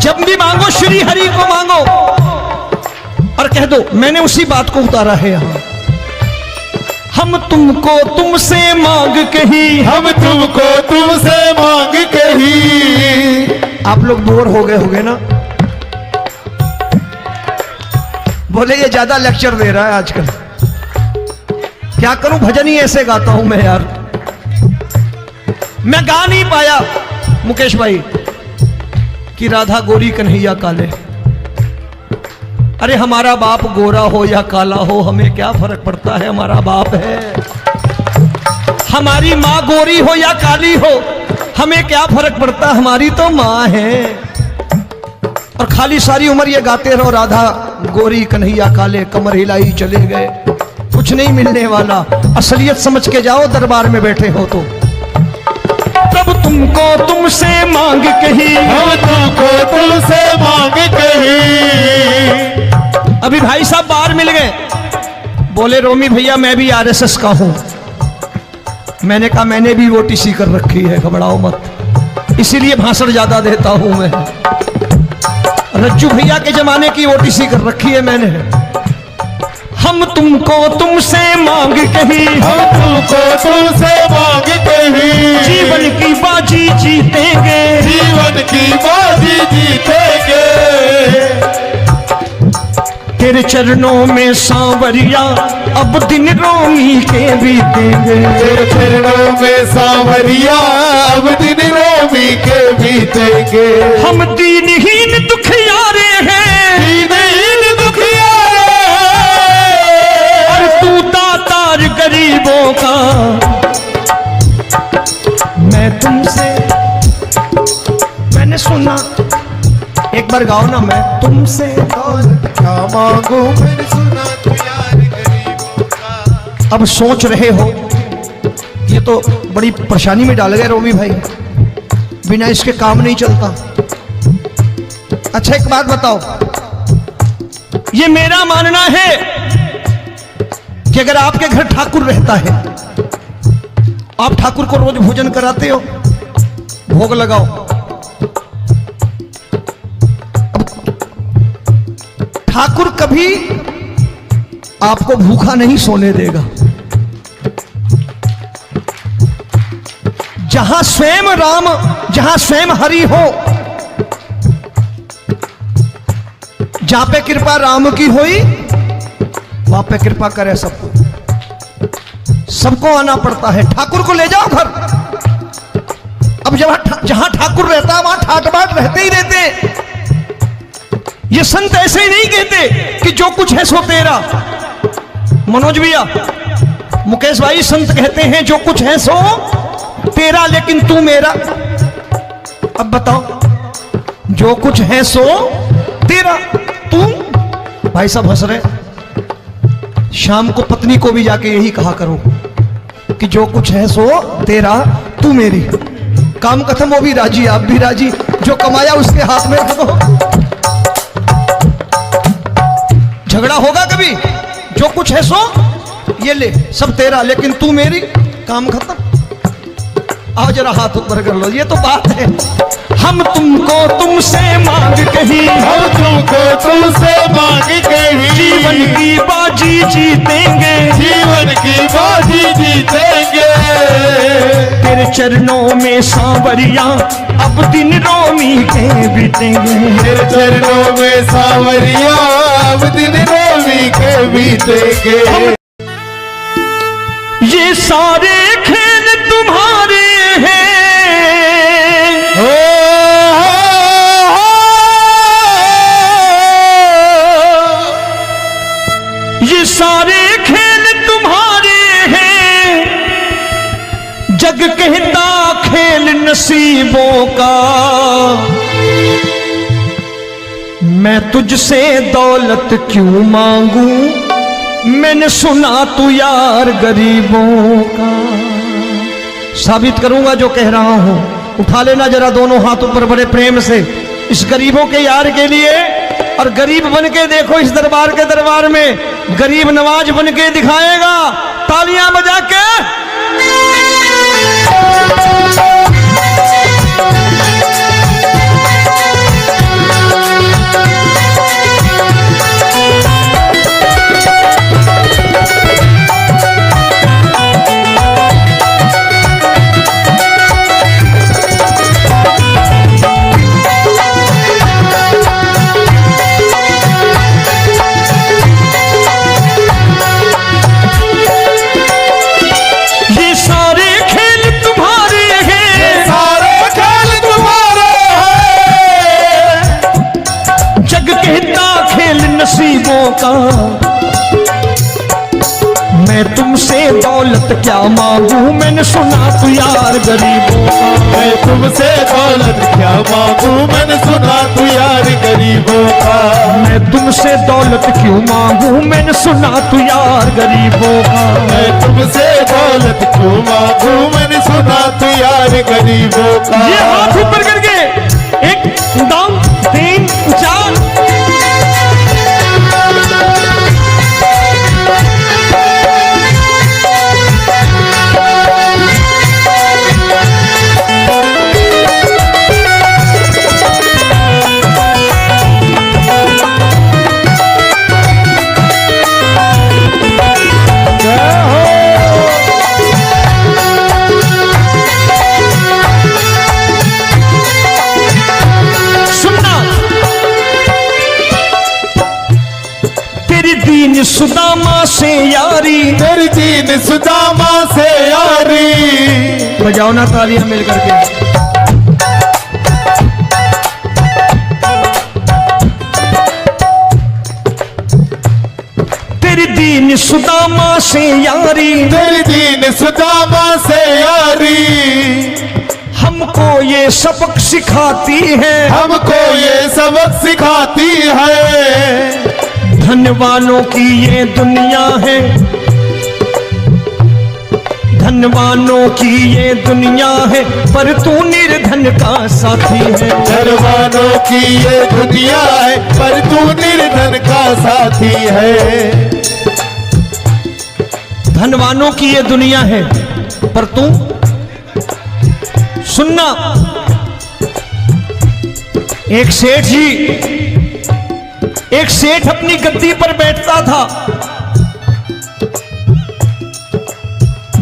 जब भी मांगो श्री हरि को मांगो और कह दो मैंने उसी बात को उतारा है यहां। हम तुमको तुमसे मांग कही, हम तुमको तुमसे मांग कही। आप लोग बोर हो गए होंगे ना, बोले ये ज्यादा लेक्चर दे रहा है आजकल। क्या करूं, भजन ही ऐसे गाता हूं मैं यार। मैं गा नहीं पाया मुकेश भाई कि राधा गोरी कन्हैया काले। अरे हमारा बाप गोरा हो या काला हो हमें क्या फर्क पड़ता है, हमारा बाप है। हमारी माँ गोरी हो या काली हो हमें क्या फर्क पड़ता, हमारी तो माँ है। और खाली सारी उम्र ये गाते रहो राधा गोरी कन्हैया काले, कमर हिलाई चले गए, कुछ नहीं मिलने वाला। असलियत समझ के जाओ दरबार में बैठे हो तो। तब तुमको तुमसे मांग कही, हम तुमको तुमसे मांग कही। अभी भाई साहब बाहर मिल गए, बोले रोमी भैया मैं भी आरएसएस का हूं। मैंने कहा मैंने भी ओटीसी कर रखी है, घबराओ मत, इसीलिए भाषण ज्यादा देता हूं मैं। रज्जू भैया के जमाने की ओटीसी कर रखी है मैंने। हम तुमको तुमसे मांग कही, हम तुमको तुमसे मांग कही। जीवन की बाजी जीतेंगे, जीवन की बाजी जीतेंगे। तेरे चरणों में सांवरिया अब दिन रोमी के बीतेंगे। तेरे चरणों में सांवरिया अब दिन रोमी के बीतेंगे। हम दीनहीन दुखियारे हैं, दीनहीन दुखियारे, और तू दातार गरीबों का। मैं तुमसे, मैंने सुना, एक बार गाओ ना, मैं तुमसे क्या मांगू मैंने सुना तू यार गरीबों का। अब सोच रहे हो ये तो बड़ी परेशानी में डाल गए रोमी भाई, बिना इसके काम नहीं चलता। अच्छा एक बात बताओ, ये मेरा मानना है कि अगर आपके घर ठाकुर रहता है, आप ठाकुर को रोज भोजन कराते हो, भोग लगाओ, ठाकुर कभी आपको भूखा नहीं सोने देगा। जहां स्वयं राम, जहां स्वयं हरि हो, जहां पे कृपा राम की होई वहां पे कृपा करे सबको। सबको आना पड़ता है, ठाकुर को ले जाओ घर। अब जहां ठाकुर रहता है वहां ठाट बाट रहते ही रहते हैं। ये संत ऐसे ही नहीं कहते कि जो कुछ है सो तेरा। मनोज भैया, मुकेश भाई, संत कहते हैं जो कुछ है सो तेरा लेकिन तू मेरा। अब बताओ, जो कुछ है सो तेरा, तू। भाई साहब हंस रहे। शाम को पत्नी को भी जाके यही कहा करो कि जो कुछ है सो तेरा, तू मेरी। काम खत्म, वो भी राजी, आप भी राजी। जो कमाया उसके हाथ में रख दो। झगड़ा होगा कभी, जो कुछ है सो ये ले, सब तेरा लेकिन तू मेरी, काम खत्म। आओ जरा हाथ ऊपर कर लो, ये तो बात है। हम तुमको तुमसे मांग कही, हम तुमको तुमसे मांग कही। जीवन की बाजी जीतेंगे, जीवन की बाजी जीतेंगे। तेरे चरणों में सांवरिया अब दिन रोमी के बीतेंगे। तेरे चरणों में सांवरिया अब दिन रोमी के बीतेंगे। ये सारे खेल तुम्हारे हैं, ये सारे खेल तुम्हारे हैं। जग कहता खेल नसीबों का, मैं तुझसे दौलत क्यों मांगू, मैंने सुना तू यार गरीबों का। साबित करूंगा जो कह रहा हूं। उठा लेना जरा दोनों हाथ ऊपर बड़े प्रेम से इस गरीबों के यार के लिए, और गरीब बन के देखो इस दरबार के दरबार में गरीब नवाज बन के दिखाएगा, तालियां बजा के। का। मैं तुमसे दौलत क्या मांगू, मैंने सुना तू यार गरीबों का। मैं तुमसे दौलत क्या मांगू, मैंने सुना तू यार गरीबों का। मैं तुमसे दौलत क्यों मांगू, मैंने सुना तू यार गरीबों का। मैं तुमसे दौलत क्यों मांगू, मैंने सुना तू यार गरीबों का। ये हाथ ऊपर करके 1 2 3 4। दीन सुदामा से यारी, तेरी दीन सुदामा से यारी। बजाओ ना तालियां मिल करके। तेरी दीन सुदामा से यारी, तेरी दीन सुदामा से यारी। हमको ये सबक सिखाती है, हमको ये सबक सिखाती है। धन वालों की ये दुनिया है, धन वालों की ये दुनिया है, पर तू निर्धन का साथी है। धन वालों की ये दुनिया है, पर तू निर्धन का साथी है। धन वालों की ये दुनिया है, पर तू सुनना। एक सेठ अपनी गद्दी पर बैठता था।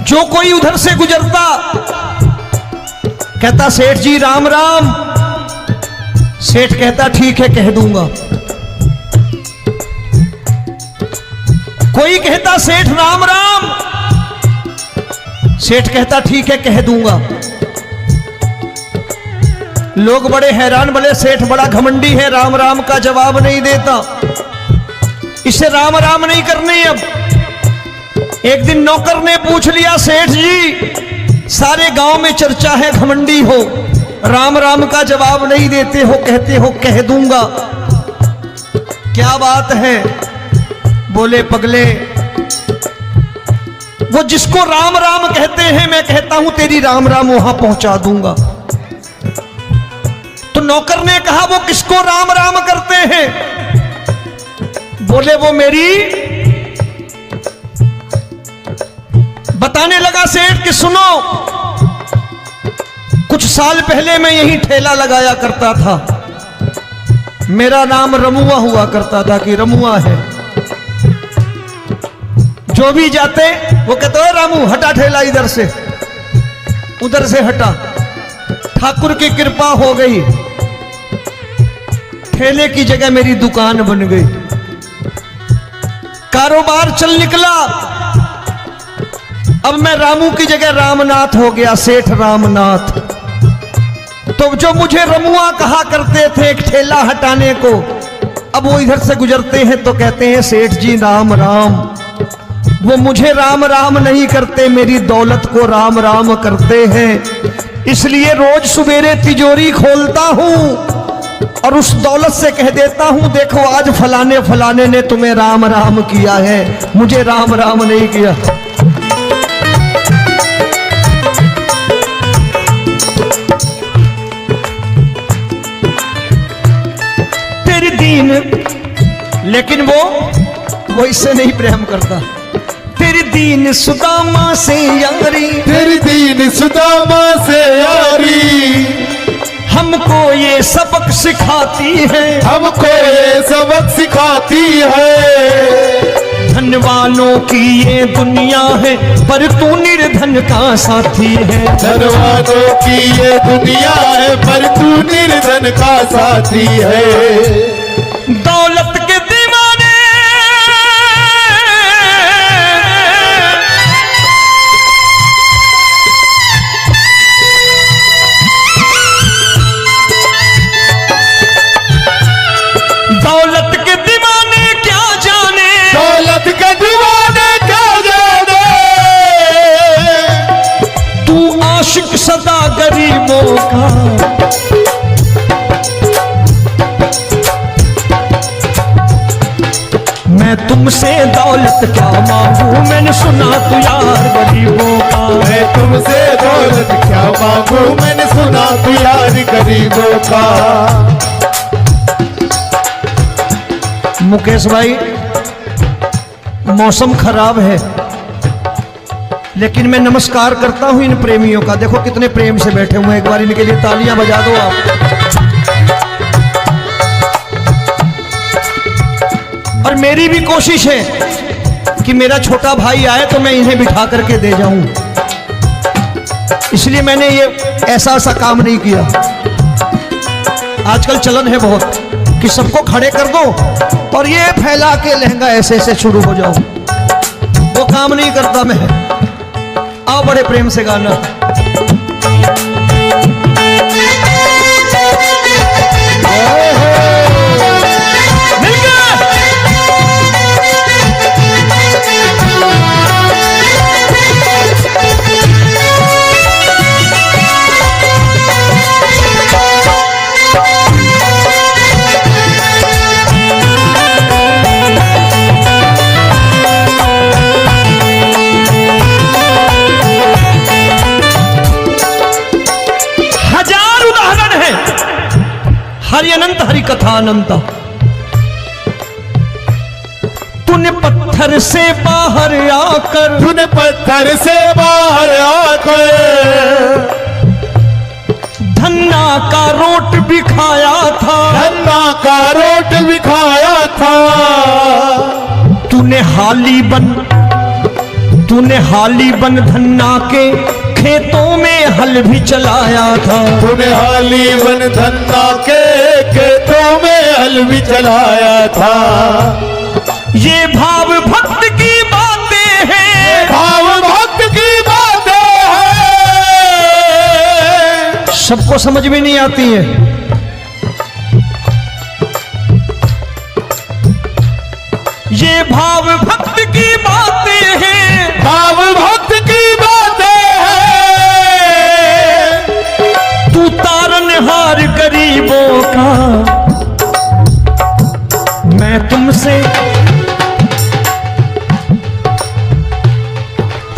जो कोई उधर से गुजरता कहता सेठ जी राम राम। सेठ कहता ठीक है कह दूंगा। कोई कहता सेठ राम राम। सेठ कहता ठीक है कह दूंगा। लोग बड़े हैरान, बोले सेठ बड़ा घमंडी है, राम राम का जवाब नहीं देता, इसे राम राम नहीं करने। अब एक दिन नौकर ने पूछ लिया सेठ जी सारे गांव में चर्चा है घमंडी हो, राम राम का जवाब नहीं देते हो, कहते हो कह दूंगा, क्या बात है? बोले पगले वो जिसको राम राम कहते हैं मैं कहता हूं तेरी राम राम वहां पहुंचा दूंगा। तो नौकर ने कहा वो किसको राम राम करते हैं? बोले वो मेरी। बताने लगा सेठ कि सुनो, कुछ साल पहले मैं यही ठेला लगाया करता था, मेरा नाम रमुआ हुआ करता था कि रमुआ है। जो भी जाते वो कहते हो रामू हटा ठेला इधर से, उधर से हटा। ठाकुर की कृपा हो गई, ठेले की जगह मेरी दुकान बन गई, कारोबार चल निकला। अब मैं रामू की जगह रामनाथ हो गया, सेठ रामनाथ। तो जो मुझे रमुआ कहा करते थे एक ठेला हटाने को, अब वो इधर से गुजरते हैं तो कहते हैं सेठ जी राम राम। वो मुझे राम राम नहीं करते, मेरी दौलत को राम राम करते हैं। इसलिए रोज सवेरे तिजोरी खोलता हूं और उस दौलत से कह देता हूं देखो आज फलाने फलाने ने तुम्हें राम राम किया है, मुझे राम राम नहीं किया। तेरी दीन, लेकिन वो इससे नहीं प्रेम करता। तेरी दीन सुदामा से यारी, तेरी दीन सुदामा से यारी। हमको ये सबक सिखाती है, हमको ये सबक सिखाती है। धन वालों की ये दुनिया है, पर तू निर्धन का साथी है। धन वालों की ये दुनिया है, पर तू निर्धन का साथी है। दौलत के दीवाने दौलत के दीवाने क्या जान मैं तुमसे दौलत क्या मांगू, मैंने सुना तू यार गरीबों का। मैं तुमसे दौलत क्या मांगू, मैंने सुना तू यार गरीबों का। मुकेश भाई, मौसम खराब है, लेकिन मैं नमस्कार करता हूं इन प्रेमियों का। देखो कितने प्रेम से बैठे हुए हैं, एक बार इनके लिए तालियां बजा दो आप। और मेरी भी कोशिश है कि मेरा छोटा भाई आए तो मैं इन्हें बिठा करके दे जाऊं, इसलिए मैंने ये ऐसा काम नहीं किया। आजकल चलन है बहुत कि सबको खड़े कर दो और ये फैला के लहंगा ऐसे ऐसे शुरू हो जाओ, वो काम नहीं करता मैं। आओ बड़े प्रेम से गाना। हरि अनंत हरि कथा अनंत। तूने पत्थर से बाहर आकर, तूने पत्थर से बाहर आकर धन्ना का रोट भी खाया था, धन्ना का रोट भी खाया था। तूने हाली बन धन्ना के खेतों में हल भी चलाया था। तूने हाली बन धन्ना के खेतों में हल भी चलाया था। ये भाव भक्त की बातें हैं, भाव भक्त की बातें हैं, सबको समझ में नहीं आती है। ये भाव भक्त की बातें हैं, भाव भक्त की बातें हैं। तू तारनहार गरीबों का, मैं तुमसे।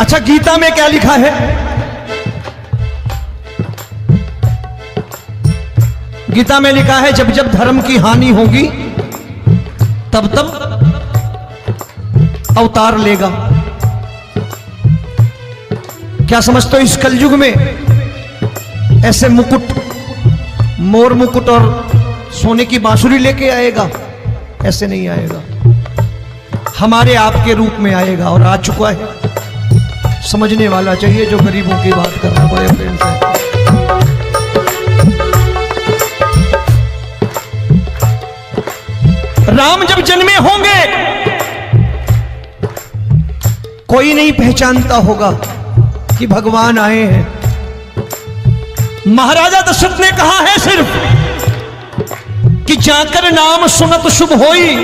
अच्छा, गीता में क्या लिखा है? गीता में लिखा है जब जब धर्म की हानि होगी तब तब अवतार लेगा। क्या समझते हो इस कलयुग में ऐसे मुकुट, मोर मुकुट और सोने की बांसुरी लेके आएगा? ऐसे नहीं आएगा, हमारे आपके रूप में आएगा और आ चुका है। समझने वाला चाहिए जो गरीबों की बात कर रहा है बड़े प्रेम से। राम जब जन्मे होंगे कोई नहीं पहचानता होगा कि भगवान आए हैं। महाराजा दशरथ ने कहा है सिर्फ कि जाकर नाम सुनत शुभ होई,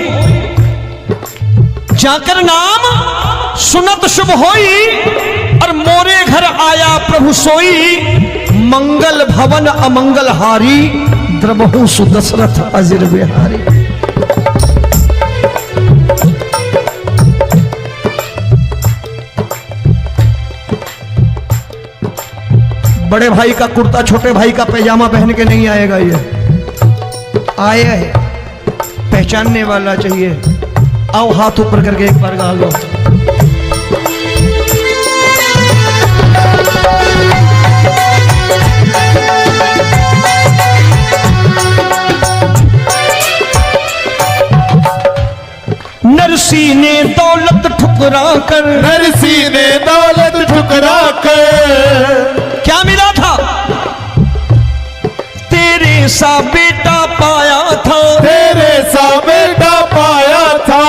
जाकर नाम सुनत शुभ होई, और मोरे घर आया प्रभु सोई, मंगल भवन अमंगल हारी, द्रबहु सुदशरथ अजिर बिहारी। बड़े भाई का कुर्ता छोटे भाई का पैजामा पहन के नहीं आएगा, ये आया है, पहचानने वाला चाहिए। आओ हाथ ऊपर करके एक बार गा लो। नरसी ने दौलत ठुकरा कर, नरसी ने दौलत ठुकरा कर क्या मिला था? तेरे सा बेटा पाया था, तेरे सा बेटा पाया था।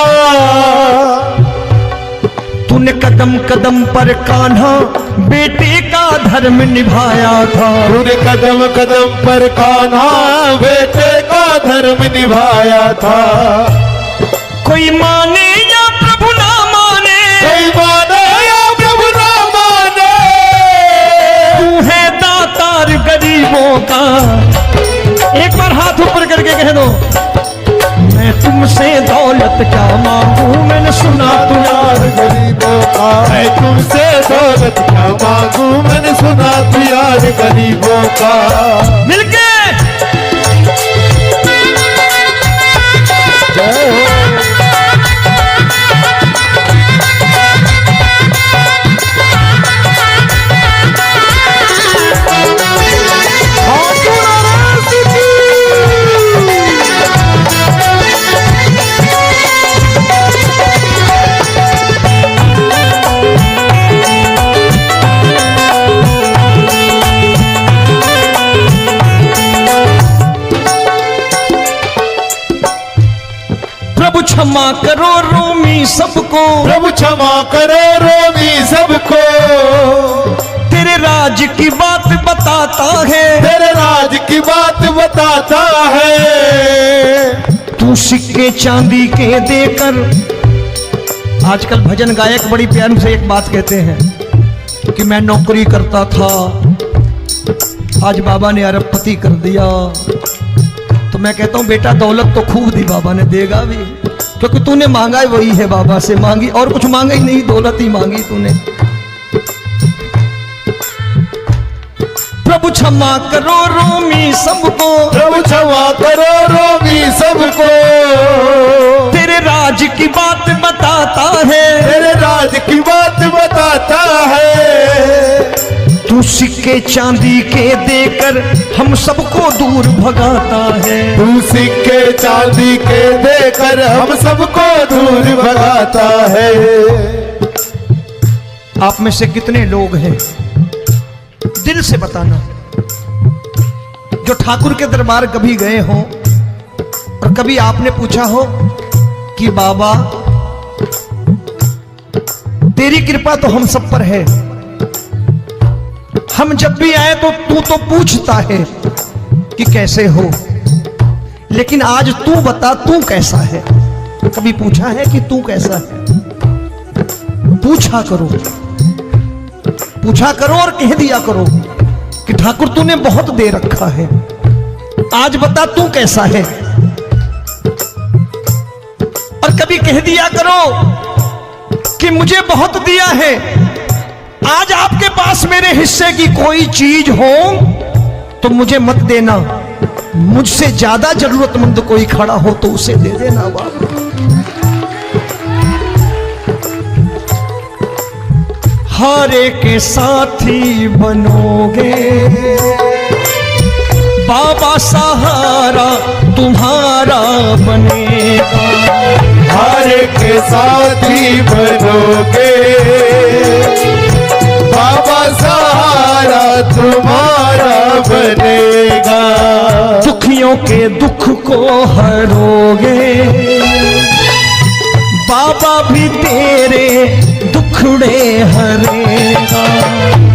तूने कदम कदम पर कान्हा बेटे का धर्म निभाया था, तूने कदम कदम पर कान्हा बेटे का धर्म निभाया था। कोई माने या प्रभु ना माने, कोई माने या प्रभु ना माने, तू है दातार गरीबों का, तुमसे दौलत क्या मांगू, मैंने सुना तू यार गरीबों का। मैं तुमसे दौलत क्या मांगू, मैंने सुना तू यार गरीबों का। मिलके जय हो। प्रभु क्षमा करो रोमी सबको, प्रभु क्षमा करो रोमी सबको। तेरे राज की बात बताता है, तेरे राज की बात बताता है। तू सिक्के चांदी के देकर। आजकल भजन गायक बड़ी प्यार से एक बात कहते हैं कि मैं नौकरी करता था, आज बाबा ने अरबपति कर दिया। तो मैं कहता हूं बेटा दौलत तो खूब दी बाबा ने, देगा भी, क्योंकि तूने मांगा है वही है बाबा से मांगी, और कुछ मांगा ही नहीं, दौलत ही मांगी तूने। प्रभु क्षमा करो रोमी सबको, प्रभु क्षमा करो रोमी सबको। तेरे राज की बात बताता है, तेरे राज की बात बताता है। तू सिक्के चांदी के देकर हम सबको दूर भगाता है। तू सिक्के चांदी के देकर हम सबको दूर भगाता है। आप में से कितने लोग हैं, दिल से बताना, जो ठाकुर के दरबार कभी गए हो और कभी आपने पूछा हो कि बाबा तेरी कृपा तो हम सब पर है, हम जब भी आए तो तू तो पूछता है कि कैसे हो, लेकिन आज तू बता तू कैसा है। कभी पूछा है कि तू कैसा है? पूछा करो, पूछा करो और कह दिया करो कि ठाकुर तूने बहुत दे रखा है, आज बता तू कैसा है। और कभी कह दिया करो कि मुझे बहुत दिया है, आज आपके पास मेरे हिस्से की कोई चीज हो तो मुझे मत देना, मुझसे ज्यादा जरूरतमंद कोई खड़ा हो तो उसे दे देना बाबा। हारे के साथी बनोगे बाबा, सहारा तुम्हारा बनेगा। हारे के साथी बनोगे बाबा, सहारा तुम्हारा बनेगा। दुखियों के दुख को हरोगे बाबा, भी तेरे दुखड़े हरेगा।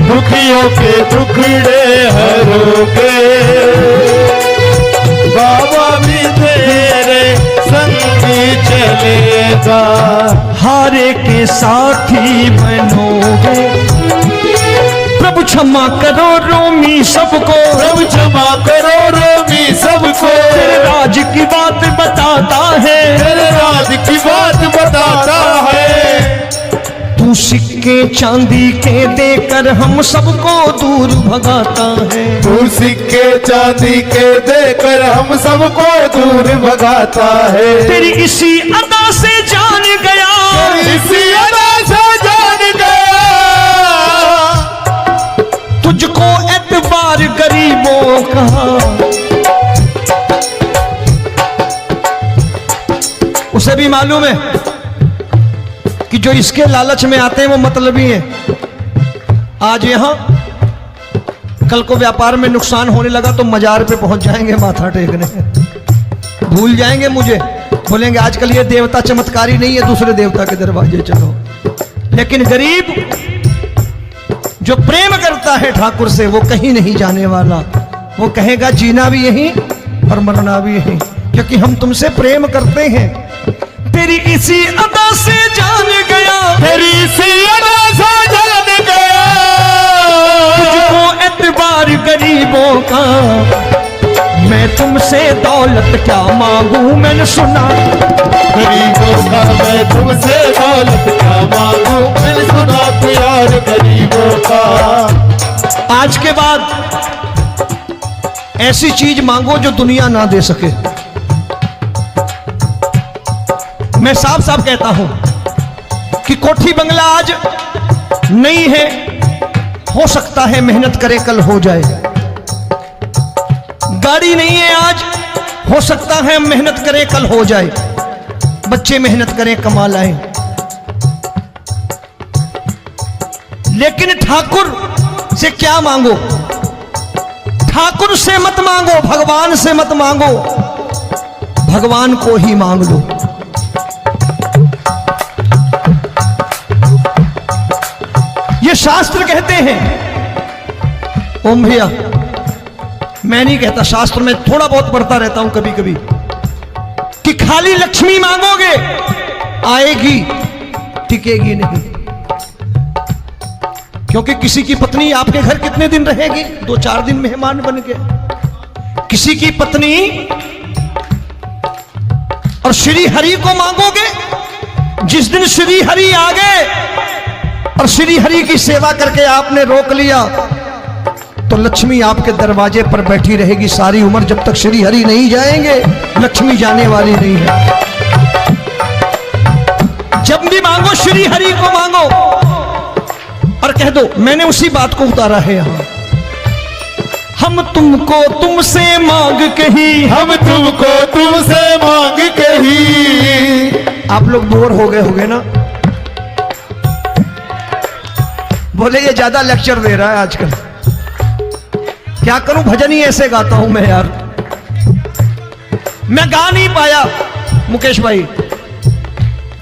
दुखियों के दुखड़े हरोगे बाबा, भी तेरे संगी चलेगा। हारे के साथी बनोगे, प्रभु क्षमा करो रोमी सबको, प्रभु क्षमा करो रोमी सबको। तेरे राज की बात बताता है, तेरे राज की बात बताता है। तू सिक्के चांदी के देकर हम सबको दूर भगाता है। तू सिक्के चांदी के देकर हम सबको दूर भगाता है। तेरी इसी अदा से जान गया, इसी अदा से जान गया, तुझको एतबार गरीबों का। उसे भी मालूम है कि जो इसके लालच में आते हैं वो मतलबी हैं। आज यहां कल को व्यापार में नुकसान होने लगा तो मजार पे पहुंच जाएंगे माथा टेकने, भूल जाएंगे मुझे, बोलेंगे आजकल ये देवता चमत्कारी नहीं है, दूसरे देवता के दरवाजे चलो। लेकिन गरीब जो प्रेम करता है ठाकुर से वो कहीं नहीं जाने वाला, वो कहेगा जीना भी यहीं और मरना भी यहीं, क्योंकि हम तुमसे प्रेम करते हैं। तेरी इसी अदा से जान गया, तेरी इसी अदा से जान गया, तुझको एतबार गरीबों का। मैं तुमसे दौलत क्या मांगू, मैंने सुना। गरीबों का मैं तुमसे दौलत क्या मांगू, मैंने सुना प्यार गरीबों का। आज के बाद ऐसी चीज मांगो जो दुनिया ना दे सके। मैं साफ साफ कहता हूं कि कोठी बंगला आज नहीं है, हो सकता है मेहनत करे कल हो जाए। गाड़ी नहीं है आज, हो सकता है मेहनत करे कल हो जाए। बच्चे मेहनत करें कमा लाएं, लेकिन ठाकुर से क्या मांगो? ठाकुर से मत मांगो, भगवान से मत मांगो, भगवान को ही मांग लो। ये शास्त्र कहते हैं, ओम भैया मैं नहीं कहता, शास्त्र में थोड़ा बहुत पढ़ता रहता हूं कभी कभी, कि खाली लक्ष्मी मांगोगे आएगी, टिकेगी नहीं। क्योंकि किसी की पत्नी आपके घर कितने दिन रहेगी? 2-4 दिन मेहमान बन के। किसी की पत्नी, और श्री हरि को मांगोगे, जिस दिन श्री हरि आ गए और श्री हरि की सेवा करके आपने रोक लिया, तो लक्ष्मी आपके दरवाजे पर बैठी रहेगी सारी उम्र। जब तक श्री हरि नहीं जाएंगे लक्ष्मी जाने वाली नहीं है। जब भी मांगो श्री हरि को मांगो और कह दो मैंने उसी बात को उतारा है यहां। हम तुमको तुमसे मांग कही, हम तुमको तुमसे मांग कही। आप लोग बोर हो गए होंगे ना, बोले ये ज्यादा लेक्चर दे रहा है आजकल। क्या करूं, भजन ही ऐसे गाता हूं मैं यार। मैं गा नहीं पाया मुकेश भाई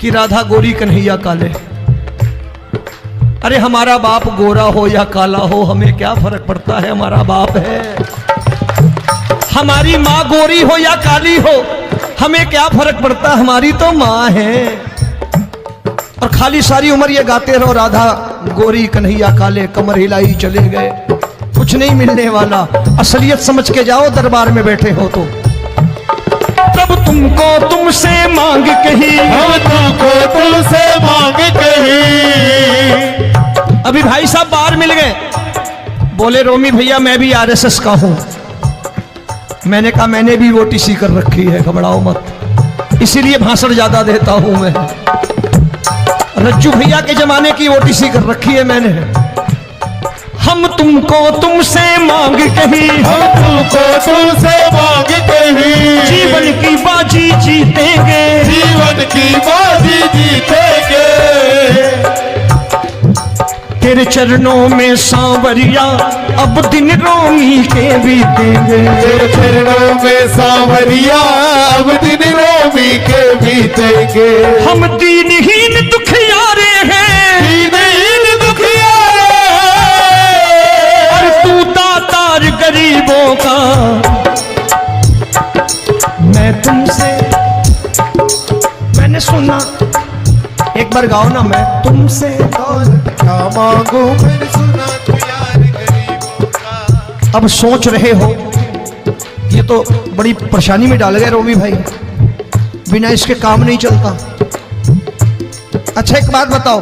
कि राधा गोरी कन्हैया काले। अरे हमारा बाप गोरा हो या काला हो हमें क्या फर्क पड़ता है, हमारा बाप है। हमारी माँ गोरी हो या काली हो हमें क्या फर्क पड़ता, हमारी तो माँ है। और खाली सारी उम्र ये गाते रहो राधा गोरी कन्हैया काले, कमर हिलाई चले गए, कुछ नहीं मिलने वाला। असलियत समझ के जाओ दरबार में बैठे हो तो। तब तुमको तुमसे मांग कही, हम तुमको तुमसे मांग कही। अभी भाई साहब बाहर मिल गए, बोले रोमी भैया मैं भी आरएसएस का हूं। मैंने कहा मैंने भी ओटीसी कर रखी है, घबराओ मत, इसीलिए भाषण ज्यादा देता हूं मैं। रज्जू भैया के जमाने की ओटीसी कर रखी है मैंने। हम तुमको तुमसे मांग कही, हम तुमको तुमसे मांग कही। जीवन की बाजी जीतेंगे, जीवन की बाजी जीतेंगे। तेरे चरणों में सांवरिया अब दिन रोमी के बीतेंगे। तेरे चरणों में सांवरिया अब दिन रोमी के बीतेंगे। हम दीनहीन दुखियारे हैं, दीनहीन दुखियारे, और तू दातार गरीबों का। मैं तुमसे, मैंने सुना, एक बार गाओ ना, मैं तुमसे दौलत क्या मांगू, मैंने सुना प्यार गरीबों का। अब सोच रहे हो ये तो बड़ी परेशानी में डाल गए रोमी भाई, बिना इसके काम नहीं चलता। अच्छा एक बात बताओ,